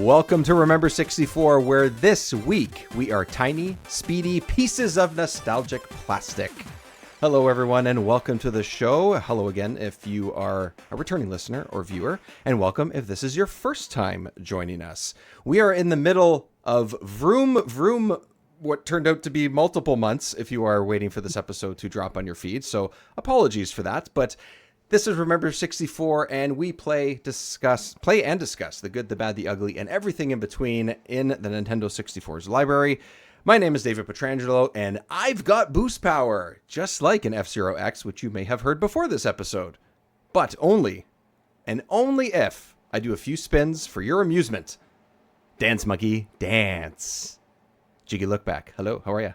Welcome to Remember 64, where this week we are tiny, speedy pieces of nostalgic plastic. Hello, everyone, and welcome to the show. Hello again if you are a returning listener or viewer, and welcome if this is your first time joining us. We are in the middle of Vroom Vroom, what turned out to be multiple months if you are waiting for this episode to drop on your feed, so apologies for that, but this is Remember 64, and we play and discuss the good, the bad, the ugly, and everything in between in the Nintendo 64's library. My name is David Petrangelo, and I've got boost power, just like an F-Zero X, which you may have heard before this episode. But only, and only if, I do a few spins for your amusement. Dance, monkey, dance. Jiggy, look back. Hello, how are you?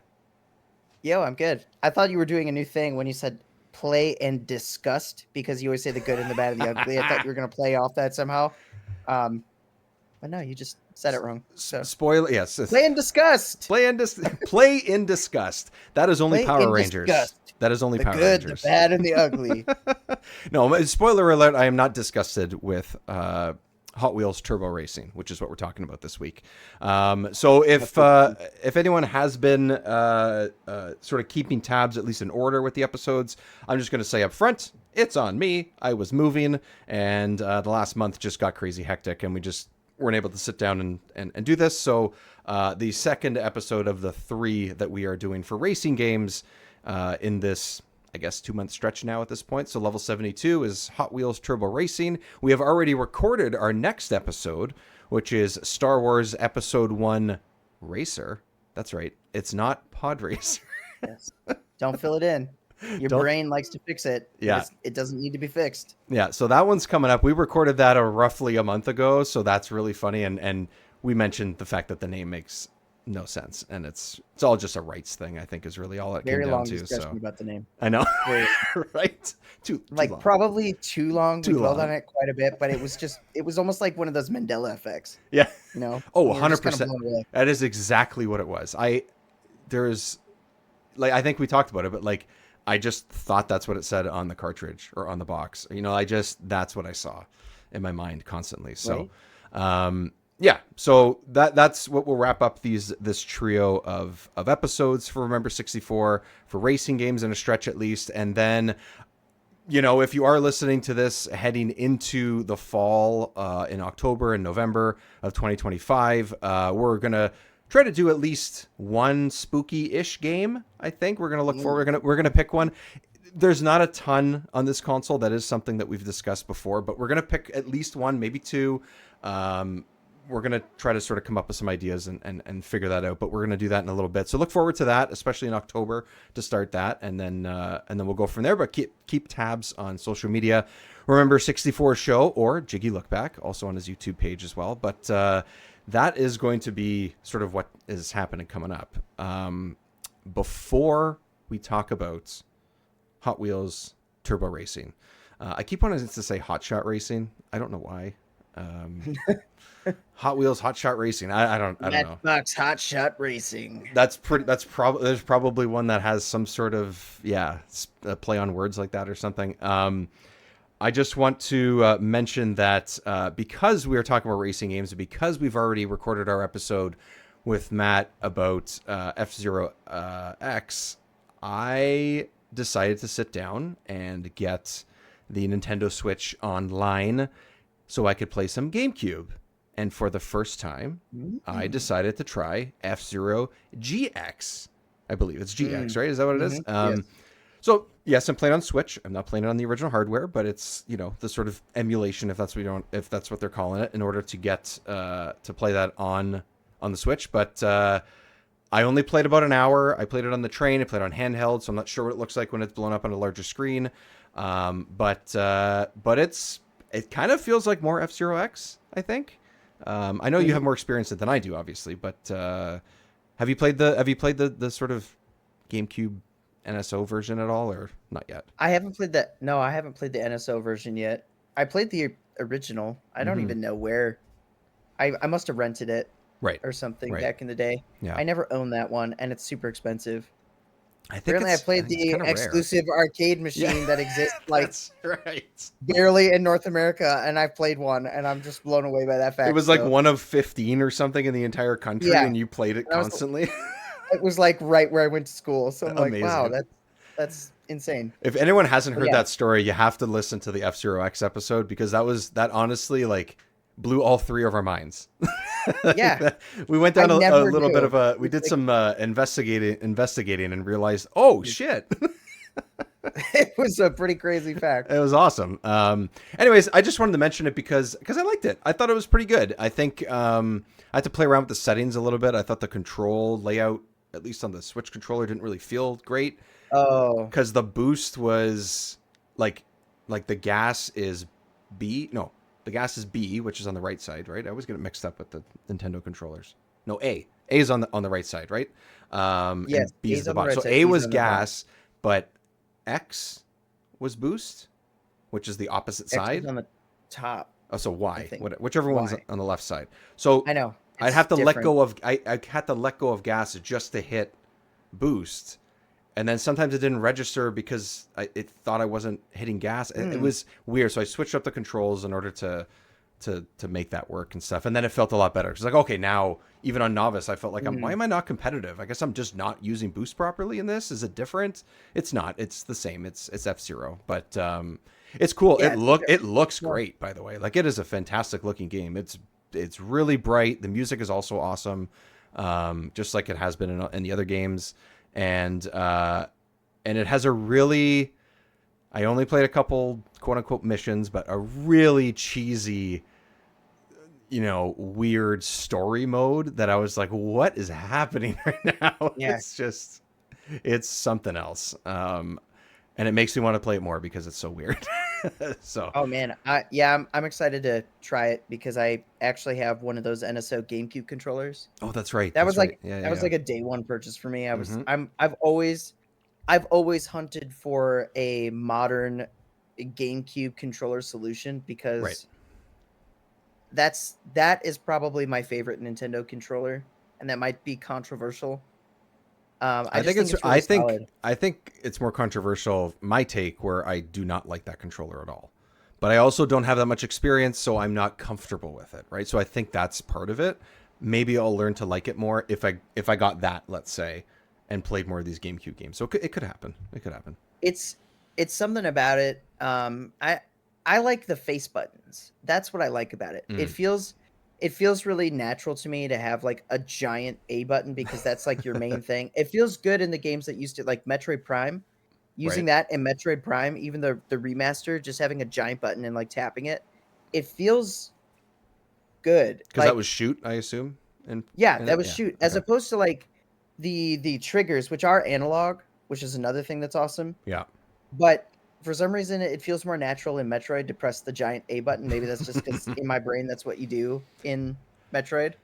Yo, I'm good. I thought you were doing a new thing when you said play and disgust, because you always say the good and the bad and the ugly. I thought you were going to play off that somehow. But no, you just said it wrong. So. Spoiler, yes. Play and disgust. Play in disgust. That is only Power Rangers. Disgust. That is only the Power good, Rangers. The bad, and the ugly. No, spoiler alert, I am not disgusted with Hot Wheels Turbo Racing, which is what we're talking about this week. So if anyone has been sort of keeping tabs, at least in order with the episodes, I'm just going to say up front, it's on me. I was moving, and the last month just got crazy hectic, and we just weren't able to sit down and do this. So the second episode of the 3 that we are doing for racing games in this, I guess, 2-month stretch now at this point. So level 72 is Hot Wheels Turbo Racing. We have already recorded our next episode, which is Star Wars Episode 1 Racer. That's right. It's not Pod Racer. Yes. Don't fill it in. Your brain likes to fix it. Yeah. It doesn't need to be fixed. Yeah. So that one's coming up. We recorded that roughly a month ago. So that's really funny. And we mentioned the fact that the name makes no sense, and it's all just a rights thing, I think, is really all it came down to. Very long discussion about the name. I know. Right? Too long. Probably too long. We dwelled on it quite a bit, but it was almost like one of those Mandela effects. Yeah. You know? Oh, 100%. That is exactly what it was. I think we talked about it, but I just thought that's what it said on the cartridge or on the box. That's what I saw in my mind constantly. So, right. Yeah, so that's what we'll wrap up this trio of episodes for Remember 64 for racing games in a stretch at least. And then, if you are listening to this heading into the fall in October and November of 2025, we're going to try to do at least one spooky-ish game, I think. We're going to look forward. We're going to pick one. There's not a ton on this console. That is something that we've discussed before, but we're going to pick at least one, maybe two. We're going to try to sort of come up with some ideas and figure that out, but we're going to do that in a little bit. So look forward to that, especially in October to start that. And then we'll go from there, but keep tabs on social media. Remember 64 Show or Jiggy Look Back, also on his YouTube page as well. But that is going to be sort of what is happening coming up. Before we talk about Hot Wheels Turbo Racing, I keep wanting to say Hot Shot Racing. I don't know why. Hot Wheels Hot Shot Racing. I don't know. Matchbox Hot Shot Racing. There's probably one that has some sort of play on words like that or something. I just want to mention that because we are talking about racing games, and because we've already recorded our episode with Matt about F-Zero X, I decided to sit down and get the Nintendo Switch online so I could play some GameCube. And for the first time, I decided to try F-Zero GX. I believe it's GX, right? Is that what it is? Yes. So, yes, I'm playing on Switch. I'm not playing it on the original hardware, but it's, the sort of emulation, if that's what they're calling it, in order to get to play that on the Switch. But I only played about an hour. I played it on the train. I played it on handheld, so I'm not sure what it looks like when it's blown up on a larger screen. But it kind of feels like more F-Zero X, I think. I know you have more experience than I do, obviously, but have you played the sort of GameCube NSO version at all, or not yet? I haven't played that. No, I haven't played the NSO version yet. I played the original. I don't even know where. I must have rented it, right, or something back in the day. Yeah. I never owned that one, and it's super expensive. I think Apparently, I played it's the kind of rare. exclusive arcade Yeah, machine that exists like that's right. barely in North America, and I've played one, and I'm just blown away by that It fact was like still. one of 15 or something in the entire country, Yeah, and you played it and constantly. it was like right where I went to school, so I'm like, wow, Amazing. that's insane. If anyone hasn't But heard yeah, that story, you have to listen to the F-Zero X episode because that honestly like blew all three of our minds. Like yeah, that, we went I down a never little bit knew. of a we It's did like some investigating and realized, oh shit. it was a pretty crazy fact. It was awesome. Anyways, I just wanted to mention it because I liked it. I thought it was pretty good. I think I had to play around with the settings a little bit. I thought the control layout, at least on the Switch controller, didn't really feel great Oh, because the boost was like the gas is B. No, the gas is B, which is on the right side, right? I always get it mixed up with the Nintendo controllers. No, A. A is on the right side, right? yes, And B is at A's the on the bottom. right So side, A B's was on the bottom. gas, but X was boost, which is the opposite X is side. on the top, Oh, so I Y, think. whichever one's Y. on the left side. So I know. I'd It's have to let different. go of I had to let go of gas just to hit boost, and then sometimes it didn't register because it thought I wasn't hitting gas. It Hmm. was weird, so I switched up the controls in order to make that work and stuff, and then it felt a lot better. It's like, okay, now even on novice, I felt like why Hmm. am I not competitive? I guess I'm just not using boost properly in this. Is it different? It's not. It's the same. It's F-Zero, but it's cool. Yeah, It looks well, great, by the way. Like it is a fantastic looking game. It's really bright. The music is also awesome, just like it has been in the other games, and it has a really. I only played a couple quote unquote missions, but a really cheesy, weird story mode that I was like, what is happening right now? yeah. It's something else. And it makes me want to play it more because it's so weird. So, Oh man, I'm excited to try it because I actually have one of those NSO GameCube controllers. oh, that's right. That That's was right. like Yeah, that yeah, was yeah. like a day one purchase for me. Hmm. I've always hunted for a modern GameCube controller solution Right. because that is probably my favorite Nintendo controller, and that might be controversial. I I just think think it's, it's really solid. I think it's more controversial, my take, where I do not like that controller at all. But I also don't have that much experience, so I'm not comfortable with it, right? So I think that's part of it. Maybe I'll learn to like it more if I got that, let's say, and played more of these GameCube games. So it could happen. It could happen. It's it's something about it. I like the face buttons. That's what I like about it. Mm. It feels really natural to me to have like a giant A button because that's like your main thing. It feels good in the games that used to like Metroid Prime. Using Right. that in Metroid Prime, even the remaster, just having a giant button and like tapping it, it feels good. Because that Like was shoot, I assume. yeah, And that it, was yeah. shoot as Okay. opposed to like the triggers, which are analog, which is another thing that's awesome. Yeah. But for some reason, it feels more natural in Metroid to press the giant A button. Maybe that's just because in my brain, that's what you do in Metroid.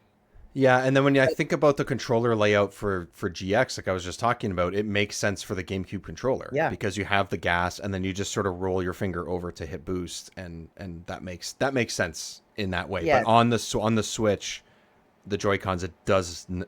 Yeah, and then when I But think about the controller layout for GX, like I was just talking about, it makes sense for the GameCube controller yeah, because you have the gas, and then you just sort of roll your finger over to hit boost, and that makes sense in that way. But yeah, on the Switch, the Joy Cons, it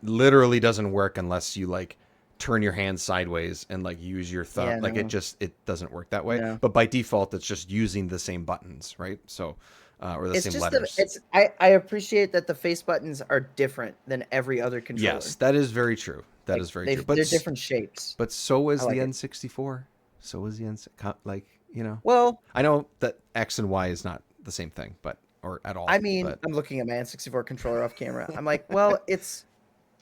literally doesn't work unless you like turn your hand sideways and like use your thumb. yeah, Like no, it doesn't work that way. no. But by default, it's just using the same buttons, right? So or the It's same just that letters. I appreciate that the face buttons are different than every other Yes, controller. that is very true. That Like is very true. they're different shapes. But so I is the like it. N64. So is the like, Well, I know that X and Y is not the same thing, but or at all. I mean, But I'm looking at my N64 controller off camera. I'm like, well,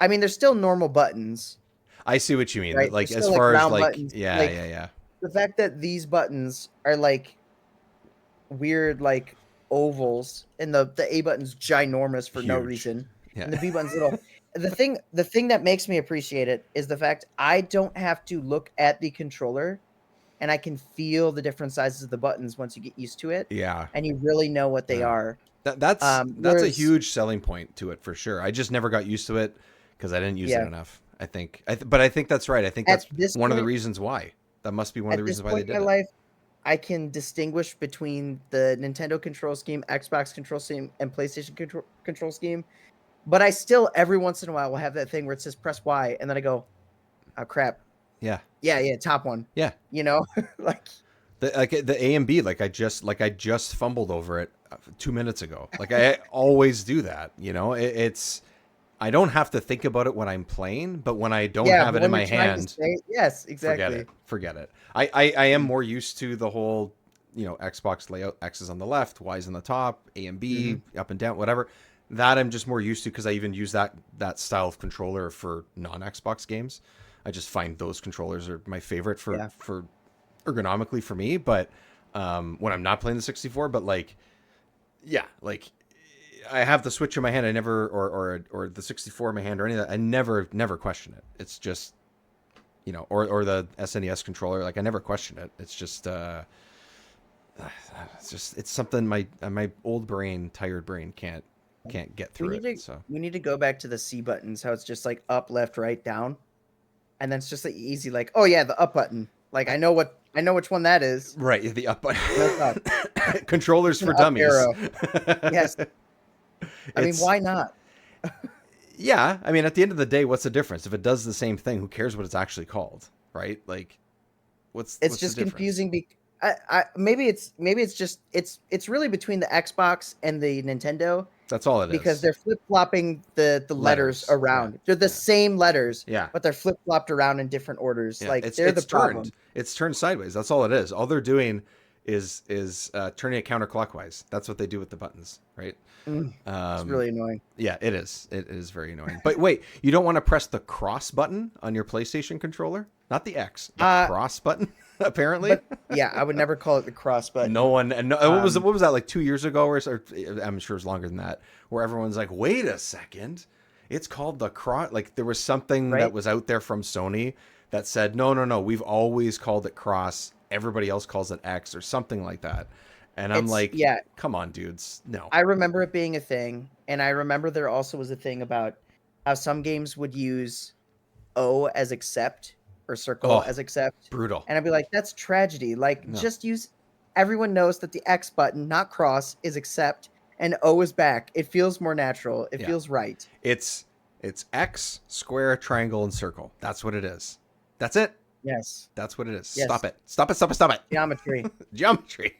I mean, they're still normal buttons, I see what you mean. right? They're Like as still like far as round like buttons. yeah, Like yeah, yeah. the fact that these buttons are like weird like ovals and the A button's ginormous for no Huge. reason Yeah. and the B button's little. The thing that makes me appreciate it is the fact I don't have to look at the controller and I can feel the different sizes of the buttons once you get used to it Yeah. and you really know what they Yeah. are. That's a Whereas huge selling point to it for sure. I just never got used to it because I didn't use it yeah, enough. I think but I think that's right. I think at that's this one of the point reasons why. That must be one of the at this reasons why they point in my did it. life I can distinguish between the Nintendo control scheme, Xbox control scheme, and PlayStation control scheme. But I still every once in a while will have that thing where it says press Y, and then I go, oh crap, Yeah. Yeah, top one. Yeah. You know, like The A and B, like I just fumbled over it 2 minutes ago. Like I always do that. You know, it's I don't have to think about it when I'm playing, but when I don't yeah, have but it in when you're my trying to hand, say yes, forget exactly. it. Forget it. I am more used to the whole, Xbox layout. X is on the left, Y is on the top, A and B, up and down, whatever. That I'm just more used to because I even use that style of controller for non-Xbox games. I just find those controllers are my favorite Yeah. for ergonomically for me. But when I'm not playing the 64, but like, yeah, like I have the Switch in my hand. I never, or the 64 in my hand, or any of that. I never question it. It's just, or the SNES controller. Like I never question it. It's something my old brain, tired brain can't get We through need it. to So we need to go back to the C buttons, how it's just like up, left, right, down. And then it's just like easy, like, oh yeah, the up button. Like I know which one that is. right, the up button. No thought. Controllers It's an for up dummies. arrow. Yes. I mean, It's why not? yeah. I mean, at the end of the day, what's the difference? If it does the same thing, who cares what it's actually called, right? Like, It's what's the just difference? confusing. Maybe it's just it's really between the Xbox and the Nintendo That's all it because is. they're flip flopping the letters Letters. Yeah. around. They're the Yeah. same letters, Yeah. but they're flip flopped around in different orders. Yeah. Like It's they're the it's turned. problem. It's turned sideways. That's all it is. All they're doing is turning it counterclockwise. That's what they do with the buttons, right? It's Um, really annoying. yeah, it is. It is very annoying. But wait, you don't want to press the cross button on your PlayStation controller? Not the X, the Uh, cross button. Apparently, but yeah, I would never call it the cross no button. one. And Um, what was that like 2 years ago? Or I'm sure it's longer than that. Where everyone's like, wait a second, it's called the cross. Like there was something that right? was out there from Sony that said, no, we've always called it cross. Everybody else calls it X or something like that. And I'm It's like, yeah. come on, dudes, no. I remember it being a thing, and I remember there also was a thing about how some games would use O as accept or circle Oh, as accept. brutal. And I'd be like, that's tragedy. Like, No. just use everyone knows that the X button, not cross, is accept and O is back. It feels more natural. It Yeah. feels right. It's X, square, triangle, and circle. That's what it is. That's it. Yes. That's what it is. Yes. Stop it. Stop it. Stop it. Stop it. Geometry. Geometry.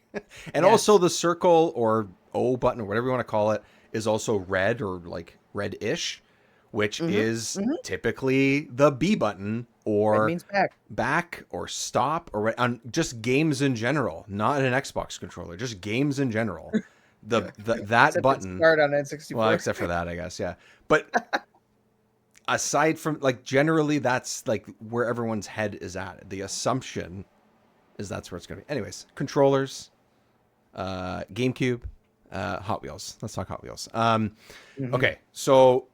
And Yes. also the circle or O button or whatever you want to call it is also red or like red-ish, which is typically the B button Red or means back. back or stop or on just games in general, not an Xbox controller, just games in general. That Except button. it's start on N64. Well, except for that, I guess, yeah. But aside from like generally that's like where everyone's head is at. The assumption is that's where it's going to be. Anyways, controllers, GameCube, Hot Wheels. Let's talk Hot Wheels. Okay, so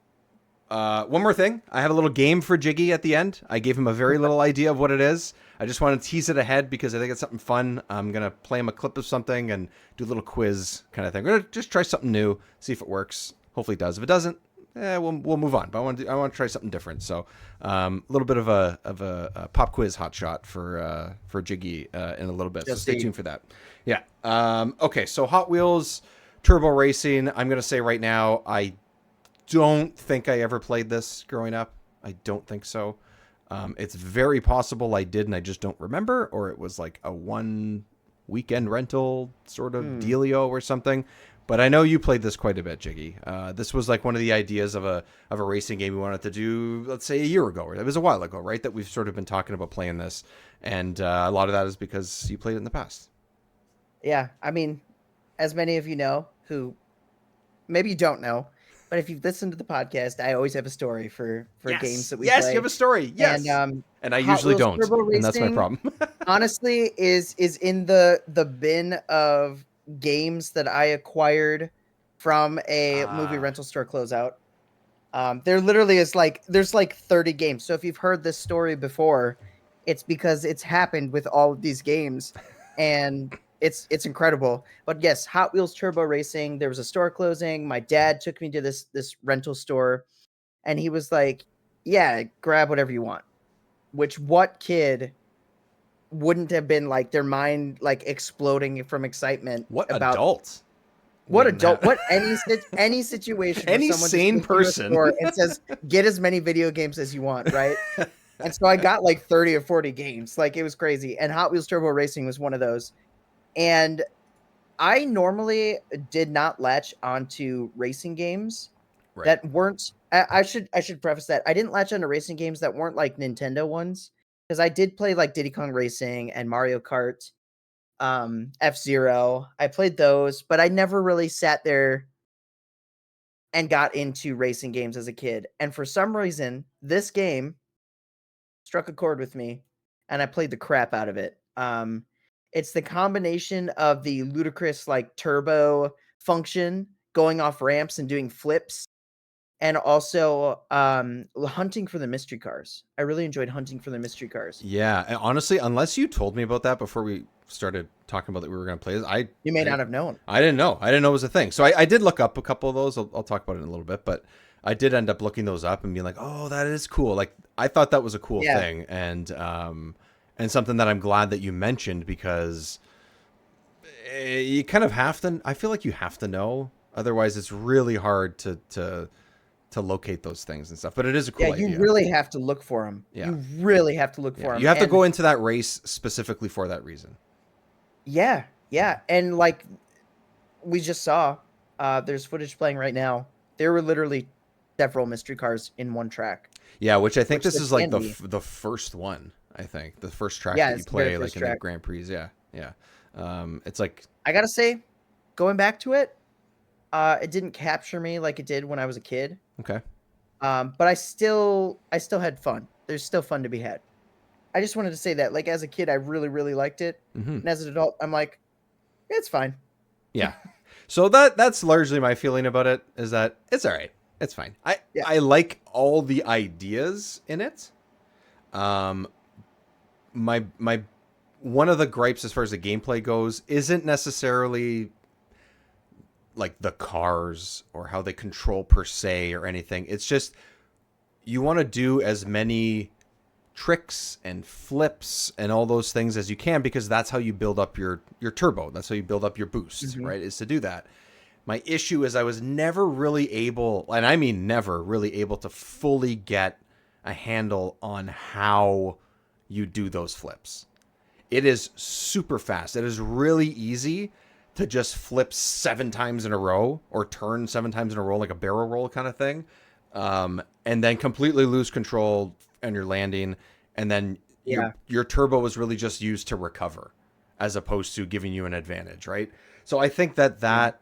one more thing. I have a little game for Jiggy at the end. I gave him a very little idea of what it is. I just want to tease it ahead because I think it's something fun. I'm going to play him a clip of something and do a little quiz kind of thing. We're going to just try something new, see if it works. Hopefully it does. If it doesn't, we'll move on. But I want to try something different. So a little bit of a pop quiz hot shot for Jiggy in a little bit. So stay tuned for that. Yeah. Okay. So Hot Wheels Turbo Racing. I'm going to say right now, I don't think I ever played this growing up. I don't think so. It's very possible I did and I just don't remember, or it was like a one weekend rental sort of dealio or something. But I know you played this quite a bit, Jiggy. This was like one of the ideas of a racing game we wanted to do, let's say a year ago. It was a while ago, right? That we've sort of been talking about playing this. And a lot of that is because you played it in the past. Yeah. I mean, as many of you know, who maybe you don't know, but if you've listened to the podcast, I always have a story for games that we play. Yes, you have a story. Yes. And I Hot usually Wheels don't. Turbo And that's my Racing, problem. honestly, is in the bin of games that I acquired from a movie rental store closeout. There literally is there's 30 games. So if you've heard this story before, it's because it's happened with all of these games, and it's incredible. But yes, Hot Wheels Turbo Racing. There was a store closing. My dad took me to this rental store, and he was like, "Yeah, grab whatever you want." Which what kid wouldn't have been like their mind exploding from excitement? What about adult? what adult? What any situation? Any where someone sane just goes to a person. store and says, "Get as many video games as you want," right? And so I got like 30 or 40 games. Like, it was crazy. And Hot Wheels Turbo Racing was one of those. And I normally did not latch onto racing games Right. that weren't. I should preface that I didn't latch onto racing games that weren't like Nintendo ones, because I did play like Diddy Kong Racing and Mario Kart, F-Zero. I played those, but I never really sat there and got into racing games as a kid. And for some reason, this game struck a chord with me, and I played the crap out of it. It's the combination of the ludicrous like turbo function, going off ramps and doing flips, and also hunting for the mystery cars. I really enjoyed hunting for the mystery cars. Yeah, and honestly, unless you told me about that before we started talking about that we were going to play this, You may I not have known. I didn't know. I didn't know it was a thing. So I did look up a couple of those. I'll talk about it in a little bit, but I did end up looking those up and being like, oh, that is cool. Like I thought that was a cool Yeah, thing, and something that I'm glad that you mentioned because you kind of have to. I feel like you have to know, otherwise it's really hard to locate those things and stuff. But it is a yeah. cool You idea. really have to look for them. Yeah, You really have to look yeah. for them. You have to And go into that race specifically for that reason. yeah, yeah. And like we just saw, there's footage playing right now. There were literally several mystery cars in one track, Yeah, which I think which this there is like can be. the first one. I think the first track Yeah, that you it's the very play, first like in the track. Grand Prix. Yeah, yeah. It's like I gotta say, going back to it, it didn't capture me like it did when I was a kid. okay. But I still had fun. There's still fun to be had. I just wanted to say that, like, as a kid, I really, really liked it, Hmm. and as an adult, I'm like, "Yeah, it's fine." Yeah. So that's largely my feeling about it. Is that it's all right. It's fine. Yeah. I like all the ideas in it. Um, my one of the gripes as far as the gameplay goes isn't necessarily like the cars or how they control per se or anything. It's just you want to do as many tricks and flips and all those things as you can because that's how you build up your turbo. That's how you build up your boost, Mhm. right? Is to do that. My issue is I was never really able, and I mean never really able to fully get a handle on how you do those flips. It is super fast. It is really easy to just flip 7 times in a row or turn 7 times in a row like a barrel roll kind of thing, and then completely lose control and your landing, and then Yeah. your turbo was really just used to recover, as opposed to giving you an advantage, right? So I think that Yeah. that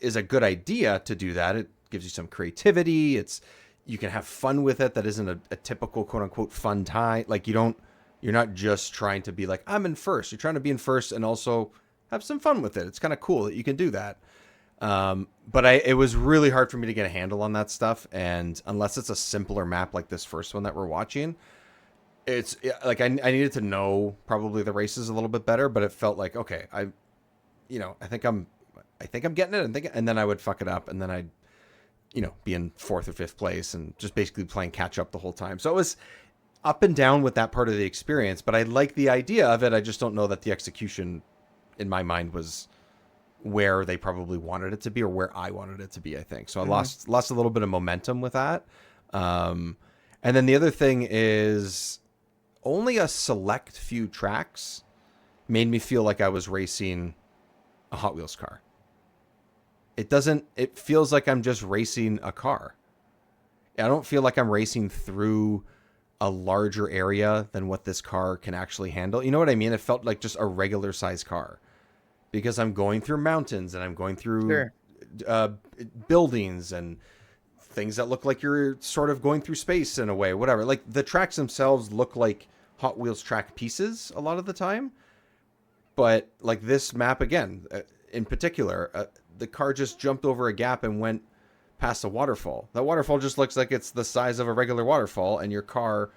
is a good idea to do that. It gives you some creativity. It's you can have fun with it. That isn't a typical quote unquote fun time. Like you're not just trying to be like I'm in first. You're trying to be in first and also have some fun with it. It's kind of cool that you can do that. But it was really hard for me to get a handle on that stuff. And unless it's a simpler map like this first one that we're watching, it's like I needed to know probably the races a little bit better. But it felt like okay, I think I'm getting it, and then I would fuck it up, and then I'd be in fourth or fifth place, and just basically playing catch up the whole time. So it was up and down with that part of the experience, but I like the idea of it. I just don't know that the execution in my mind was where they probably wanted it to be or where I wanted it to be, I think. So I Mhm. lost a little bit of momentum with that. Um, and then the other thing is only a select few tracks made me feel like I was racing a Hot Wheels car. It feels like I'm just racing a car. I don't feel like I'm racing through a larger area than what this car can actually handle. You know what I mean? It felt like just a regular size car because I'm going through mountains and I'm going through Sure. uh, buildings and things that look like you're sort of going through space in a way, whatever. Like the tracks themselves look like Hot Wheels track pieces a lot of the time. But like this map again, in particular, the car just jumped over a gap and went past a waterfall. That waterfall just looks like it's the size of a regular waterfall, and your car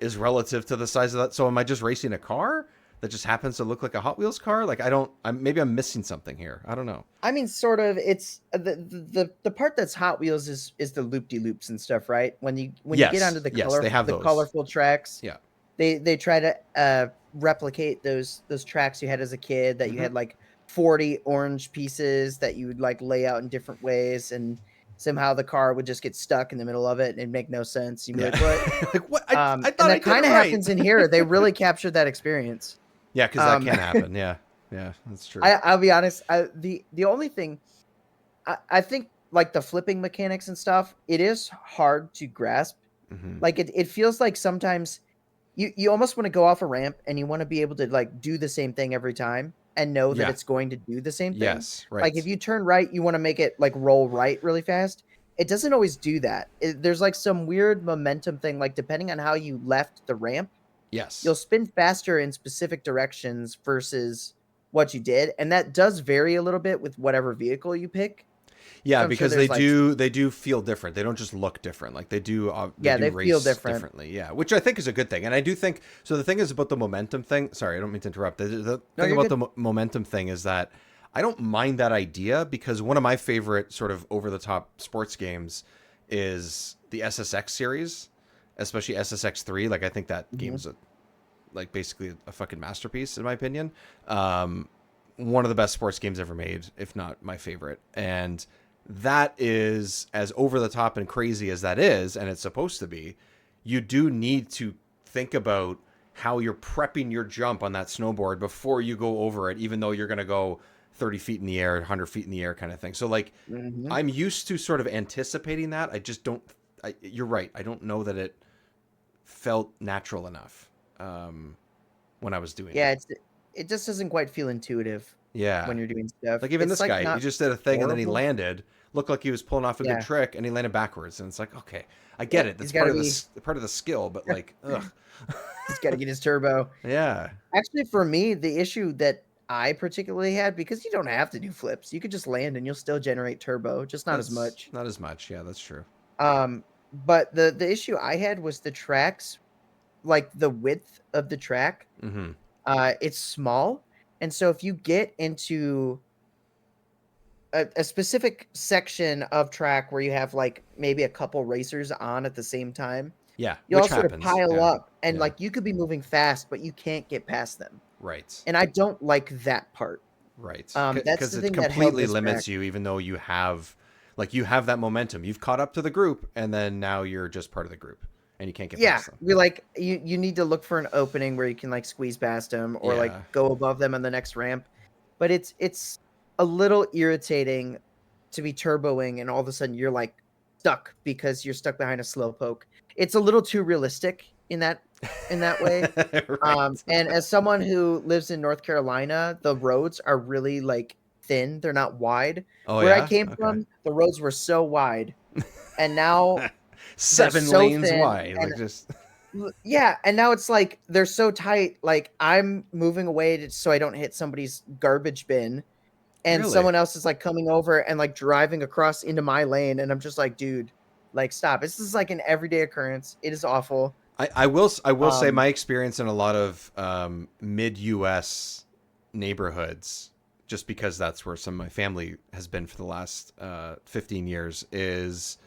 is relative to the size of that. So am I just racing a car that just happens to look like a Hot Wheels car? Like I don't. Maybe I'm missing something here. I don't know. I mean, sort of. It's the part that's Hot Wheels is the loop de loops and stuff, right? When you get onto Yes, yes, they have the those. colorful tracks, Yeah. they try to replicate those tracks you had as a kid, that you Hmm. had like 40 orange pieces that you would like lay out in different ways. And somehow the car would just get stuck in the middle of it and it'd make no sense. You'd be like, what? Like what? I And thought I that did it kind of right. happens in here. They really captured that experience. Yeah, because that can happen. Yeah, that's true. I'll be honest. The only thing I think, like the flipping mechanics and stuff, it is hard to grasp. Mm-hmm. Like it feels like sometimes you almost want to go off a ramp and you want to be able to like do the same thing every time and know that it's going to do the same thing. Yes, right. Like if you turn right, you want to make it like roll right really fast. It doesn't always do that. There's like some weird momentum thing. Like depending on how you left the ramp, yes, you'll spin faster in specific directions versus what you did, and that does vary a little bit with whatever vehicle you pick. Yeah, So because sure they do feel different. They don't just look different. Like they do. They feel race different differently. Yeah, which I think is a good thing. And I do think so. The thing is about the momentum thing. Sorry, I don't mean to interrupt. The thing about the momentum thing is that I don't mind that idea because one of my favorite sort of over the top sports games is the SSX series, especially SSX3. Like I think that game's like basically a fucking masterpiece in my opinion. One of the best sports games ever made, if not my favorite. And that is as over the top and crazy as that is, and it's supposed to be. You do need to think about how you're prepping your jump on that snowboard before you go over it, even though you're going to go 30 feet in the air, 100 feet in the air kind of thing. So like I'm used to sort of anticipating that. I just don't, you're right. I don't know that it felt natural enough when I was doing it. Yeah, it just doesn't quite feel intuitive. Yeah. When you're doing stuff. Like even this guy, he just did a thing and then he landed, looked like he was pulling off a good trick and he landed backwards. And it's like, okay, I get it. That's part of the skill, but like, ugh. He's got to get his turbo. Yeah. Actually, for me, the issue that I particularly had, because you don't have to do flips. You could just land and you'll still generate turbo, just not as much. Not as much. Yeah, that's true. But the issue I had was the tracks, like the width of the track. Mm-hmm. It's small. And so if you get into a specific section of track where you have like maybe a couple racers on at the same time, you'll all sort of pile up and like you could be moving fast, but you can't get past them. Right. And I don't like that part. Right. That's the thing that completely limits track. you, even though you have that momentum. You've caught up to the group, and then now you're just part of the group, and you can't get past them. We like you need to look for an opening where you can like squeeze past them or like go above them on the next ramp. But it's a little irritating to be turboing and all of a sudden you're like stuck because you're stuck behind a slowpoke. It's a little too realistic in that way. Right. And as someone who lives in North Carolina, the roads are really like thin. They're not wide. Where I came from, the roads were so wide. And now 7 lanes wide. And, like just yeah, and now it's like they're so tight. Like I'm moving away so I don't hit somebody's garbage bin, and someone else is like coming over and like driving across into my lane, and I'm just like, dude, like stop. This is like an everyday occurrence. It is awful. I will say my experience in a lot of mid-US neighborhoods, just because that's where some of my family has been for the last 15 years, is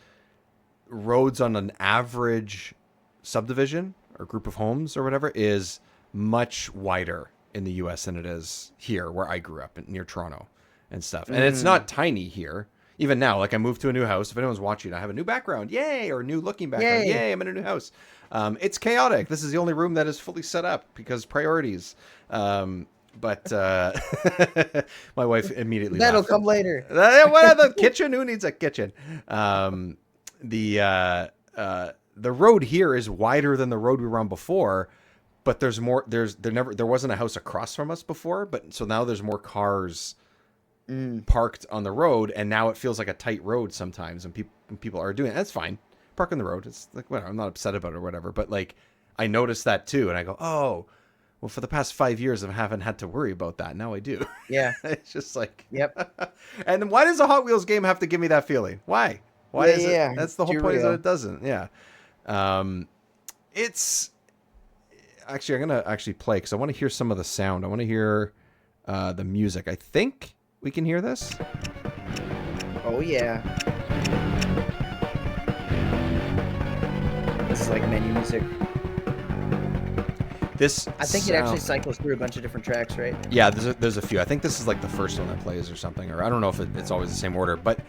roads on an average subdivision or group of homes or whatever is much wider in the US than it is here where I grew up near Toronto and stuff. And it's not tiny here. Even now, like I moved to a new house. If anyone's watching, I have a new background. Yay! Or new looking background. Yay! I'm in a new house. It's chaotic. This is the only room that is fully set up because priorities. But my wife immediately that'll come later. What the kitchen? Who needs a kitchen? The road here is wider than the road we were on before, but there wasn't a house across from us before, but so now there's more cars parked on the road, and now it feels like a tight road sometimes, and people are doing it. That's fine. Park on the road. It's like whatever. I'm not upset about it or whatever, but like I noticed that too, and I go, oh, well, for the past 5 years, I haven't had to worry about that. Now I do. Yeah. It's just like, yep. And then why does a Hot Wheels game have to give me that feeling? Why? Why is it? That's the whole point, is that it doesn't. Yeah. It's actually, I'm going to actually play because I want to hear some of the sound. I want to hear the music. I think we can hear this. Oh, yeah. This is like menu music. I think it actually cycles through a bunch of different tracks, right? Yeah, there's a few. I think this is like the first one that plays or something, or I don't know if it's always the same order, but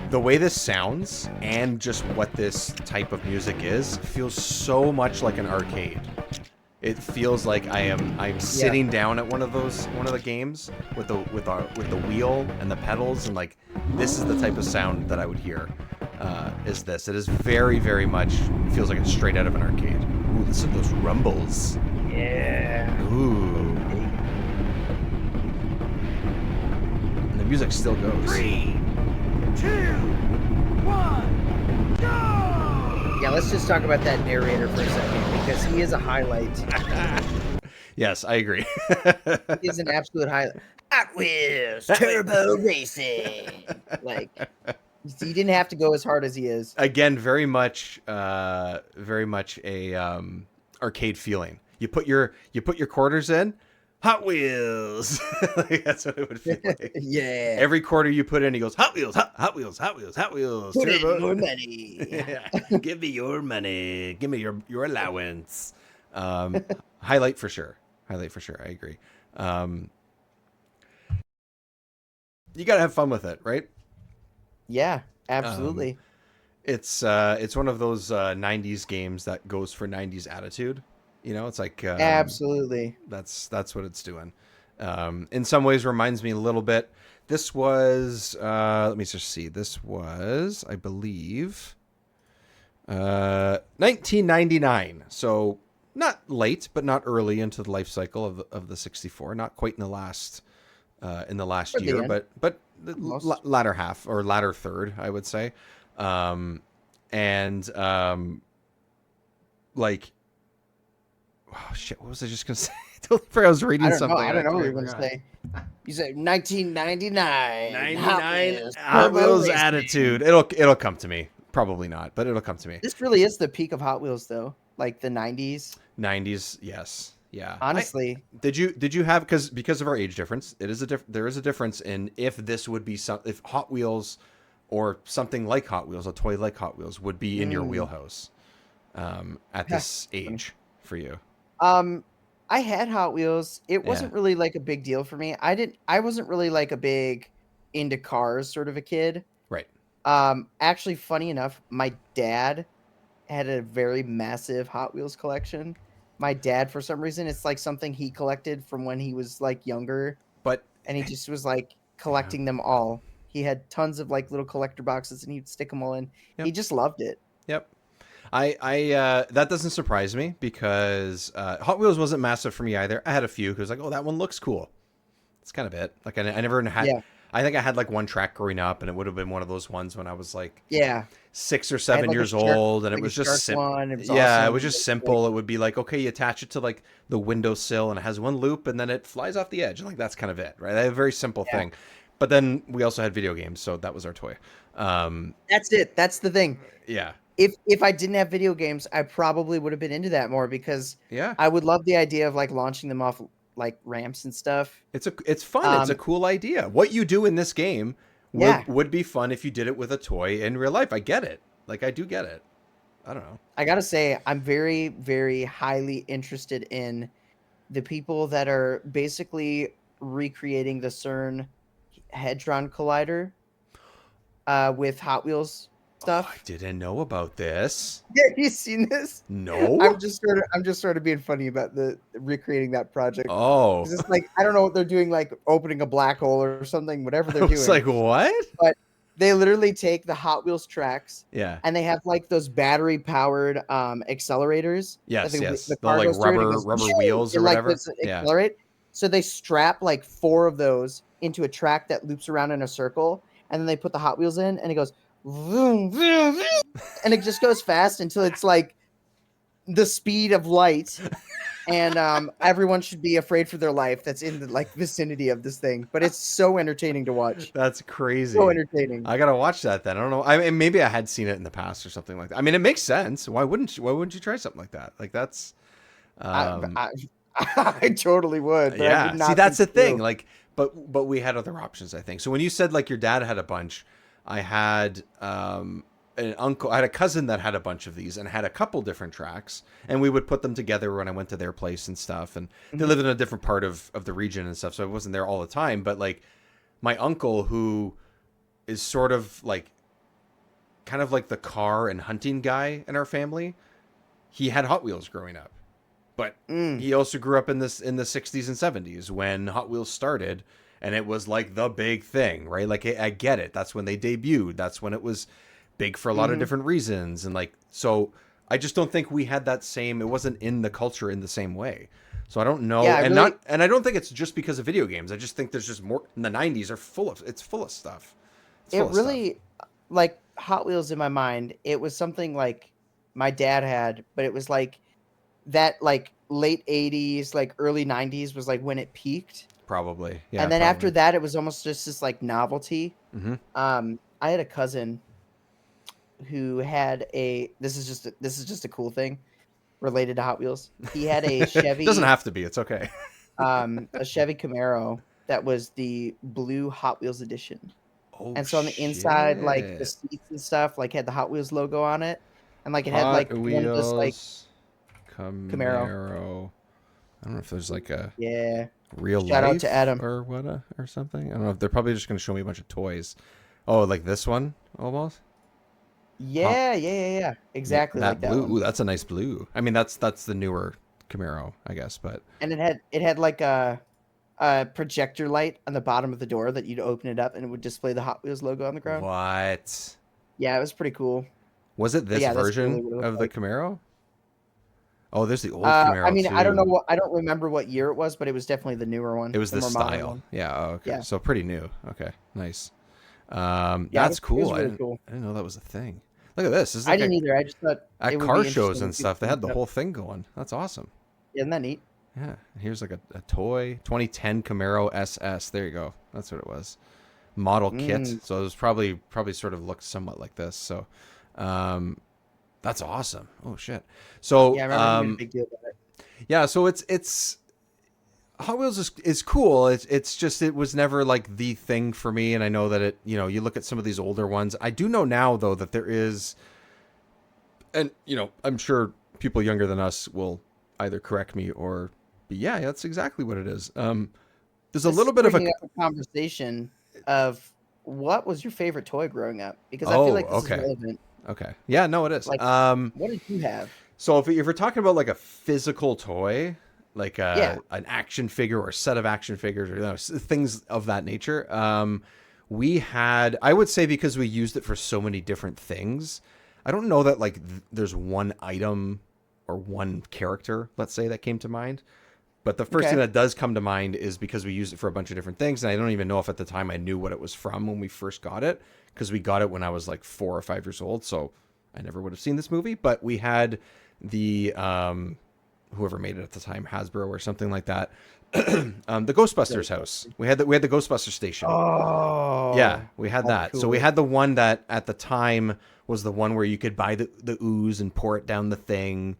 the way this sounds and just what this type of music is feels so much like an arcade. It feels like I'm sitting down at one of the games with the wheel and the pedals, and like this is the type of sound that I would hear. Is this? It is very, very much feels like it's straight out of an arcade. Ooh, listen to those rumbles. Yeah. Ooh. And the music still goes. 3, 2, 1, go! Yeah, let's just talk about that narrator for a second, because he is a highlight. Yes, I agree. He is an absolute highlight. Hot Wheels Turbo Racing. Like, he didn't have to go as hard as he is. Again, very much a arcade feeling. You put your quarters in, Hot Wheels. Like, that's what it would feel like. Yeah. Every quarter you put in, he goes, Hot Wheels, Hot Wheels, Hot Wheels, Hot Wheels. Put in Turbo. more money. Yeah. Give me your money. Give me your allowance. Highlight for sure. Highlight for sure. I agree. You gotta have fun with it, right? Yeah, absolutely. It's one of those 90s games that goes for 90s attitude. You know, it's like Absolutely. That's what it's doing. In some ways reminds me a little bit. This was let me just see. This was, I believe, 1999. So not late, but not early into the life cycle of the 64. Not quite in the last year, but the latter half or latter third, I would say. Like, oh shit, what was I just gonna say? I totally forgot I was reading something. I don't know what you were gonna say. You said 1999. 99 Hot Wheels attitude. It'll come to me. Probably not, but it'll come to me. This really is the peak of Hot Wheels, though. Like the 90s. 90s, yes, yeah. Honestly, did you have because of our age difference? There is a difference in if this would be if Hot Wheels or something like Hot Wheels, a toy like Hot Wheels, would be in your wheelhouse at this age for you. I had Hot Wheels. It wasn't really like a big deal for me. I wasn't really like a big into cars sort of a kid. Right. Actually, funny enough, my dad had a very massive Hot Wheels collection. My dad, for some reason, it's like something he collected from when he was like younger. And he just was like collecting them all. He had tons of like little collector boxes, and he'd stick them all in. Yep. He just loved it. Yep. I that doesn't surprise me because Hot Wheels wasn't massive for me either. I had a few because like, oh, that one looks cool. That's kind of it. Like I never had. Yeah. I think I had like one track growing up, and it would have been one of those ones when I was like 6 or 7 years old, and it was just simple. It was just simple. It would be like, okay, you attach it to like the windowsill, and it has one loop, and then it flies off the edge. Like that's kind of it, right? A very simple thing. But then we also had video games, so that was our toy. That's it. That's the thing. Yeah. If I didn't have video games, I probably would have been into that more because I would love the idea of like launching them off like ramps and stuff. It's fun. It's a cool idea. What you do in this game would be fun if you did it with a toy in real life. I get it. Like I do get it. I don't know. I gotta say, I'm very, very highly interested in the people that are basically recreating the CERN Hadron Collider with Hot Wheels stuff. Oh, I didn't know about this. Yeah, you seen this? No. I'm just sort of being funny about the recreating that project. Oh, it's like I don't know what they're doing, like opening a black hole or something, whatever they're doing. It's like what? But they literally take the Hot Wheels tracks, and they have like those battery powered accelerators. Yes, the car like rubber wheels or whatever. Accelerate. So they strap like 4 of those into a track that loops around in a circle, and then they put the Hot Wheels in, and it goes vroom, vroom, vroom, and it just goes fast until it's like the speed of light, and everyone should be afraid for their life that's in the like vicinity of this thing. But it's so entertaining to watch. That's crazy. So entertaining. I gotta watch that then. I don't know. I mean, maybe I had seen it in the past or something like that. I mean, it makes sense. Why wouldn't you try something like that? Like that's. I totally would. Yeah. See, that's the thing. Like, but we had other options, I think. So when you said like your dad had a bunch, I had an uncle. I had a cousin that had a bunch of these and had a couple different tracks, and we would put them together when I went to their place and stuff. And they lived in a different part of the region and stuff, so I wasn't there all the time. But like my uncle, who is sort of like kind of like the car and hunting guy in our family. He had Hot Wheels growing up, but he also grew up in the 60s and 70s when Hot Wheels started, and it was like the big thing, right? Like I get it. That's when they debuted. That's when it was big for a lot of different reasons, and like so. I just don't think we had that same. It wasn't in the culture in the same way. So I don't know, Yeah, and I don't think it's just because of video games. I just think there's just more. In the '90s are full of stuff. It really, like Hot Wheels in my mind, it was something like my dad had, but it was like that, like late '80s, like early '90s was like when it peaked. Probably, yeah. And then after that, it was almost just this like novelty. Mm-hmm. I had a cousin who had a. This is just a cool thing related to Hot Wheels. He had a Chevy. Doesn't have to be. It's okay. A Chevy Camaro that was the blue Hot Wheels edition. Oh, and so on the inside, like the seats and stuff, like had the Hot Wheels logo on it, and like it had like Hot one of those like Camaro. I don't know if there's like a real shout life out to Adam or what or something. I don't know if they're probably just going to show me a bunch of toys. Oh, like this one almost. Yeah. Exactly that like that blue. one. Ooh, that's a nice blue. I mean, that's the newer Camaro, I guess, but and it had like a projector light on the bottom of the door that you'd open it up and it would display the Hot Wheels logo on the ground. What? Yeah, it was pretty cool. Was it this version of the Camaro? Oh, there's the old Camaro. I mean, too. I don't remember what year it was, but it was definitely the newer one. It was the this more modern style. one. Yeah. Oh, okay. Yeah. So pretty new. Okay. Nice. Yeah, That's cool. It was really cool. I didn't know that was a thing. Look at this. This is I like didn't either. I just thought at car shows and stuff, they had the whole thing going. That's awesome. Isn't that neat? Yeah. Here's like a toy 2010 Camaro SS. There you go. That's what it was. Model kit. So it was probably sort of looked somewhat like this. So, that's awesome. Oh shit. So yeah, I remember you made a big deal about it. Yeah. So it's Hot Wheels is cool. It's just it was never like the thing for me, and I know that it. You know, you look at some of these older ones. I do know now though that there is, and you know, I'm sure people younger than us will either correct me or be that's exactly what it is. There's a little bit of a conversation of what was your favorite toy growing up, because I feel like this is relevant. Okay. Yeah. No, it is. Like, what did you have? So if we're talking about like a physical toy, like an action figure or a set of action figures or things of that nature, we had, I would say, because we used it for so many different things, I don't know that like there's one item or one character, let's say, that came to mind. But the first thing that does come to mind is because we used it for a bunch of different things. And I don't even know if at the time I knew what it was from when we first got it, because we got it when I was like 4 or 5 years old. So I never would have seen this movie. But we had the whoever made it at the time, Hasbro or something like that, the Ghostbusters house. We had the Ghostbusters station. Oh, yeah, we had that. Cool. So we had the one that at the time was the one where you could buy the ooze and pour it down the thing.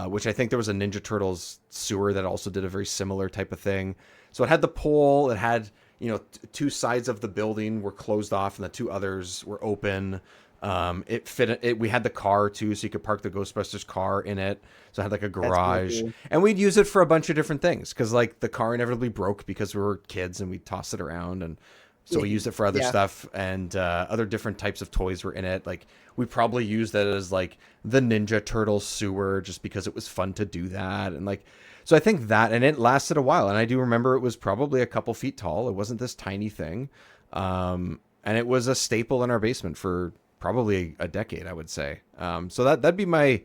Which I think there was a Ninja Turtles sewer that also did a very similar type of thing. So it had the pole. It had, you know, 2 sides of the building were closed off and the 2 others were open. It fit. We had the car too, so you could park the Ghostbusters car in it. So it had like a garage, cool. And we'd use it for a bunch of different things because like the car inevitably broke because we were kids and we'd toss it around, and so we used it for other stuff, and other different types of toys were in it. Like we probably used it as like the Ninja Turtles sewer just because it was fun to do that. And like, so I think that, and it lasted a while. And I do remember it was probably a couple feet tall. It wasn't this tiny thing. And it was a staple in our basement for probably a decade, I would say. So that'd be I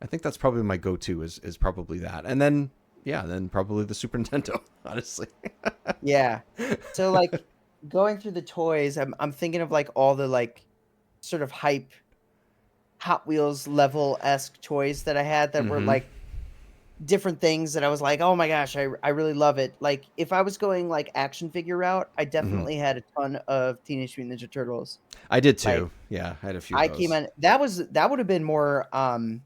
think that's probably my go-to is probably that. And then, then probably the Super Nintendo, honestly. Yeah. So like, going through the toys, I'm thinking of like all the like sort of hype Hot Wheels level-esque toys that I had that were like different things that I was like, oh my gosh, I really love it. Like if I was going like action figure route, I definitely had a ton of Teenage Mutant Ninja Turtles. I did too. Like, yeah, I had a few. I came on. That would have been more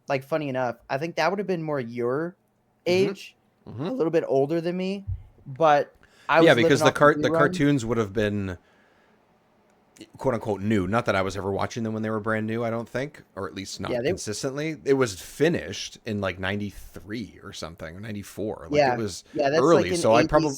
like, funny enough, I think that would have been more your age, a little bit older than me, but I was because the cartoons would have been quote unquote new. Not that I was ever watching them when they were brand new, I don't think, or at least not consistently. It was finished in like 93 or something, or 94. Like it was early. Like so 80s. I probably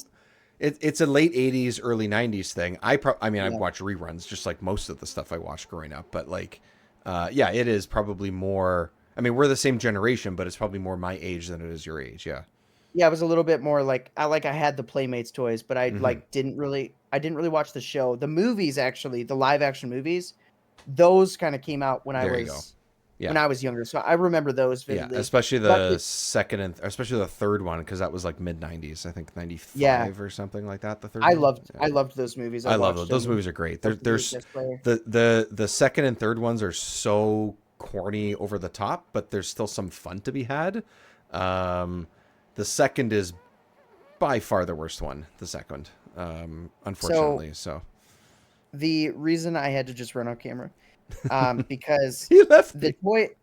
it's a late 80s, early 90s thing. I mean, I watch reruns just like most of the stuff I watched growing up, but like yeah, it is probably more. I mean, we're the same generation, but it's probably more my age than it is your age. Yeah. Yeah, it was a little bit more like I had the Playmates toys, but I Hmm. like I didn't really watch the show. The movies actually, the live action movies, those kind of came out There you go. when Yeah. I was younger. So I remember those Yeah, vividly. especially But the second and especially the third one because that was like mid '90s, I think yeah, '95 or something like that. The third one. Yeah. I loved those movies. I I love watched those. Those them movies are great. like the There's VHS player. the second and third ones are so corny over the top, but there's still some fun to be had. Um, the second is by far the worst one. The second, So unfortunately. So the reason I had to just run on camera, because he left me.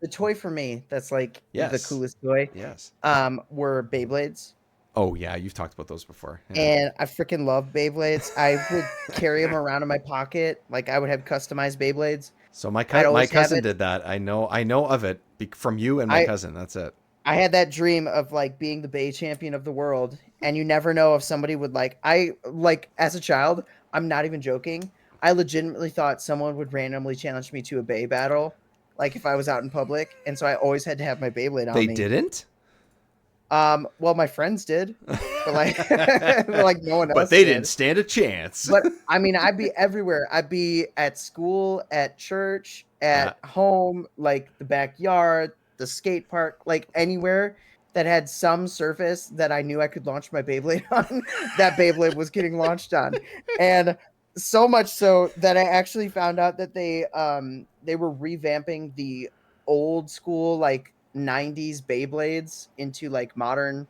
the toy for me that's like the Yes. coolest toy, Yes. were Beyblades. Oh yeah, you've talked about those before. Yeah. And I freaking love Beyblades. I would carry them around in my pocket. Like I would have customized Beyblades. So I'd my always have cousin it. did that. I know of it from you and my I cousin. That's it. I had that dream of like being the Bay champion of the world, and you never know if somebody would like as a child. I'm not even joking. I legitimately thought someone would randomly challenge me to a Bay battle, like if I was out in public, and so I always had to have my Beyblade on They me. didn't, Well, my friends did, but like, but like no one but else they did. didn't stand a chance. But I mean, I'd be everywhere. I'd be at school, at church, Yeah. at home, like the backyard, the skate park, like anywhere that had some surface that I knew I could launch my Beyblade on, that Beyblade was getting launched on. And so much so that I actually found out that they were revamping the old school like 90s Beyblades into like modern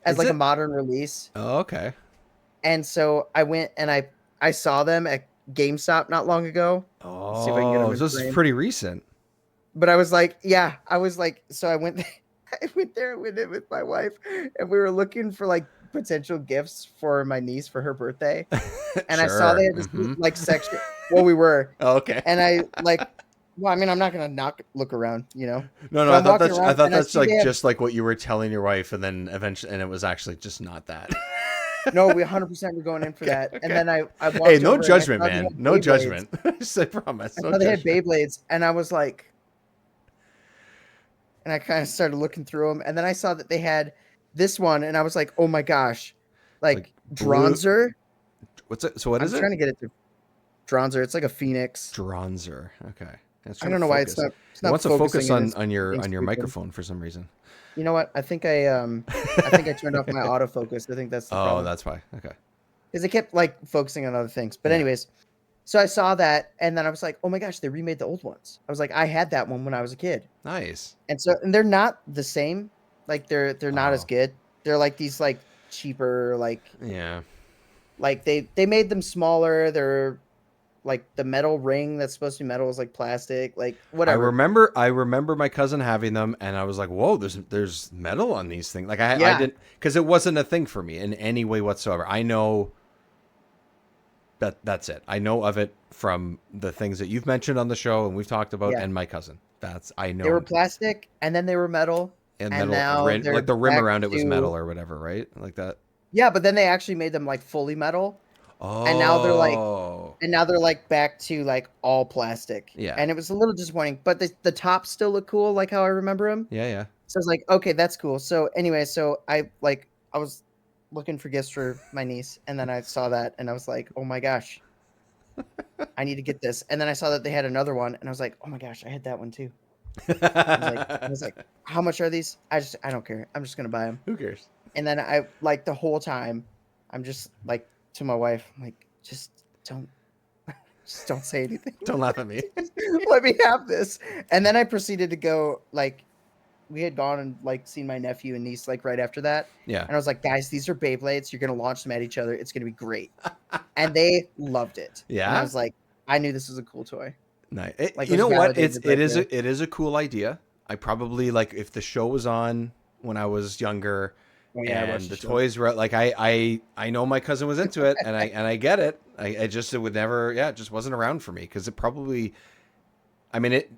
as Is like a it? modern release. Oh, okay. And so I went and I saw them at GameStop not long ago. Let's see if I can get them Oh, in so this is frame. pretty recent. But I was like, yeah, I was like, so I went I went there with it with my wife, and we were looking for like potential gifts for my niece for her birthday. And I saw they Sure. had this Hmm. like section. Well, we were, Okay. and I like. Well, I mean, I'm not gonna not look around, you know. No, no, But I'm walking I around thought and I that's see they like have just like what you were telling your wife, and then eventually, and it was actually just not that. no, we 100% were going in for Okay, that. And okay. then I Hey, walked no over and I judgment, saw they man. had No Beyblades. judgment. I promise. I No saw they had judgment. Beyblades, and I was like, and I kind of started looking through them, and then I saw that they had this one, and I was like, oh my gosh, Like like blue. Dronzer. What's it? So what I'm is it? trying to get it to Dronzer. It's like a phoenix. Dronzer. Okay. It's I trying to don't know why it's focus. not. It's It not wants to focus focusing, and it's being on your stupid. microphone for some reason. You know what? I think I turned off my autofocus. I think that's the Oh, problem that's why. Okay. because it kept like focusing on other things. But Yeah. anyways, so I saw that, and then I was like, oh my gosh, they remade the old ones. I was like, I had that one when I was a kid. Nice. And they're not the same. Like they're not as Oh, good. They're like these like cheaper yeah. like they made them smaller. They're like the metal ring that's supposed to be metal is like plastic, like whatever. I remember my cousin having them, and I was like, "Whoa, there's metal on these things." Like I Yeah. didn't because it wasn't a thing for me in any way whatsoever. I know that's it. I know of it from the things that you've mentioned on the show and we've talked about, Yeah. and my cousin. That's I They were know. plastic and then they were metal And and metal now rim, they're like the rim back around it was to metal or whatever, right? Like that. yeah, but then they actually made them like fully metal and Oh, now they're like back to like all plastic. yeah, And it was a little disappointing, but the tops still look cool like how I remember them. yeah, yeah. So I was like, okay, that's cool. So anyway, so I was looking for gifts for my niece, and then I saw that, and I was like, oh my gosh, I need to get this. And then I saw that they had another one, and I was like, oh my gosh, I had that one too. I was like, how much are these? I don't care. I'm just gonna buy them. Who cares? And then I like the whole time, I'm just like to my wife, I'm like, don't, just don't say anything. Don't laugh at me. Let me have this. And then I proceeded to go like we had gone and like seen my nephew and niece like right after that. Yeah. And I was like, guys, these are Beyblades. You're gonna launch them at each other. It's gonna be great. And they loved it. And I Yeah. was like, I knew this was a cool toy. Nice. Like, You it know was what? validated right there. It is a cool idea. I probably like if the show was on when I was younger Oh yeah, I and watched the the show. toys were like I know my cousin was into it and I get it. I just it would never it just wasn't around for me because it probably I mean it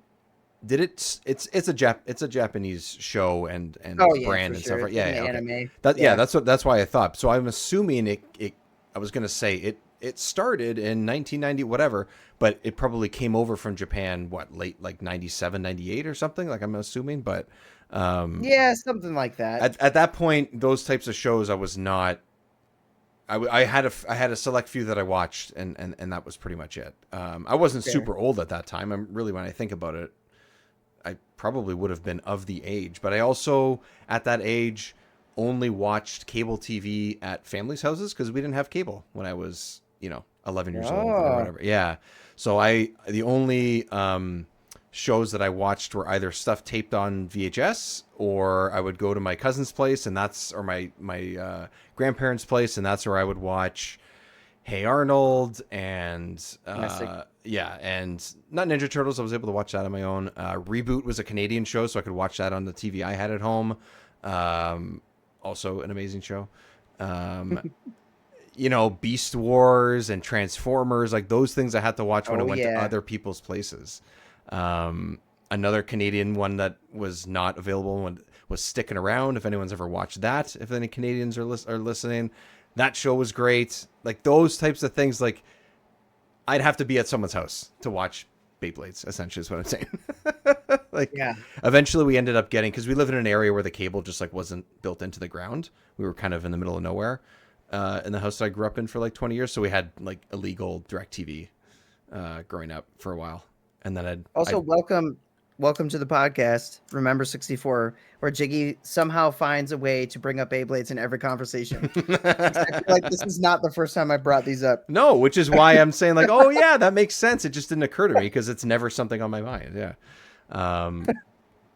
did it's a Japanese show and Oh yeah, brand for and sure. stuff. It's Yeah, like yeah, an okay. anime. That Yeah. that's why I thought. So I'm assuming it I was gonna say it started in 1990, whatever, but it probably came over from Japan, late like 97, 98 or something, like I'm assuming. But yeah, something like that. at that point, those types of shows, I was not. I had a select few that I watched, and that was pretty much it. I wasn't super old at that time. I'm really, when I think about it, I probably would have been of the age, but I also at that age only watched cable TV at families' houses because we didn't have cable when I was 11 years old or whatever. Yeah, so the only shows that I watched were either stuff taped on VHS, or I would go to my cousin's place, and or my grandparents' place, and that's where I would watch Hey Arnold and and not Ninja Turtles. I was able to watch that on my own. Reboot was a Canadian show, so I could watch that on the TV I had at home. Also an amazing show. Beast Wars and Transformers, like those things I had to watch when I went to other people's places. Another Canadian one that was not available when was Sticking Around. If anyone's ever watched that, if any Canadians are listening, that show was great. Like those types of things, like I'd have to be at someone's house to watch Beyblades, essentially is what I'm saying. Eventually we ended up getting, because we live in an area where the cable just like wasn't built into the ground. We were kind of in the middle of nowhere in the house that I grew up in for like 20 years. So we had like illegal DirecTV growing up for a while. And then welcome to the podcast, Remember 64, where Jiggy somehow finds a way to bring up Beyblades in every conversation. Like this is not the first time I brought these up. No, which is why I'm saying like, oh yeah, that makes sense. It just didn't occur to me because it's never something on my mind. Yeah.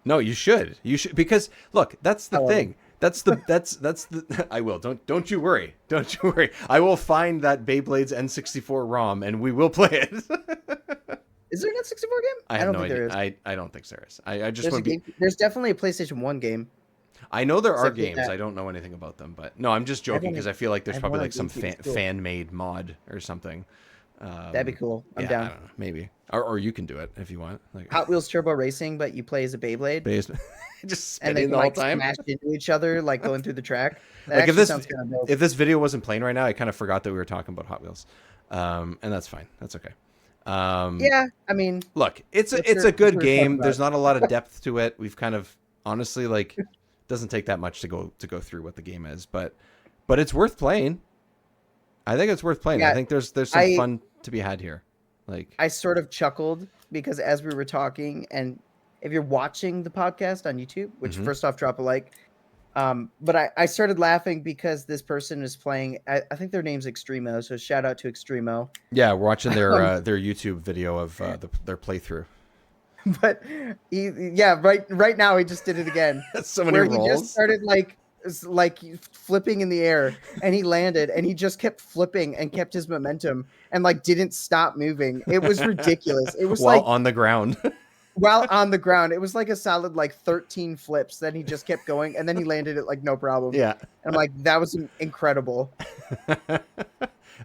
No, you should, because look, that's the thing. That's the I will. Don't you worry. Don't you worry. I will find that Beyblades N64 ROM and we will play it. Is there an N64 game? I have no idea. I don't think there is. I just want to be... There's definitely a PlayStation 1 game. I know there are games. I don't know anything about them, but no, I'm just joking because I feel like there's probably like some fan-made mod or something. That'd be cool. I'm down. I don't know, maybe. Or you can do it if you want. Like Hot Wheels Turbo Racing, but you play as a Beyblade. Just spinning the whole time. Smash into each other, like going through the track. Like if this video wasn't playing right now, I kind of forgot that we were talking about Hot Wheels. And that's fine. That's okay. I mean, look, it's a good game. There's not a lot of depth to it. We've kind of honestly like doesn't take that much to go through what the game is, but it's worth playing. I think it's worth playing. I think there's some fun to be had here. Like I sort of chuckled because as we were talking, and if you're watching the podcast on YouTube, which first off, drop a like. But I started laughing because this person is playing. I think their name's Extremo, so shout out to Extremo. Yeah, we're watching their YouTube video of their playthrough. But right now he just did it again. So many rolls. He just started like flipping in the air, and he landed, and he just kept flipping and kept his momentum, and like didn't stop moving. It was ridiculous. It was while on the ground. While on the ground, it was like a solid like 13 flips. Then he just kept going, and then he landed it like no problem. Yeah, and I'm like, that was incredible.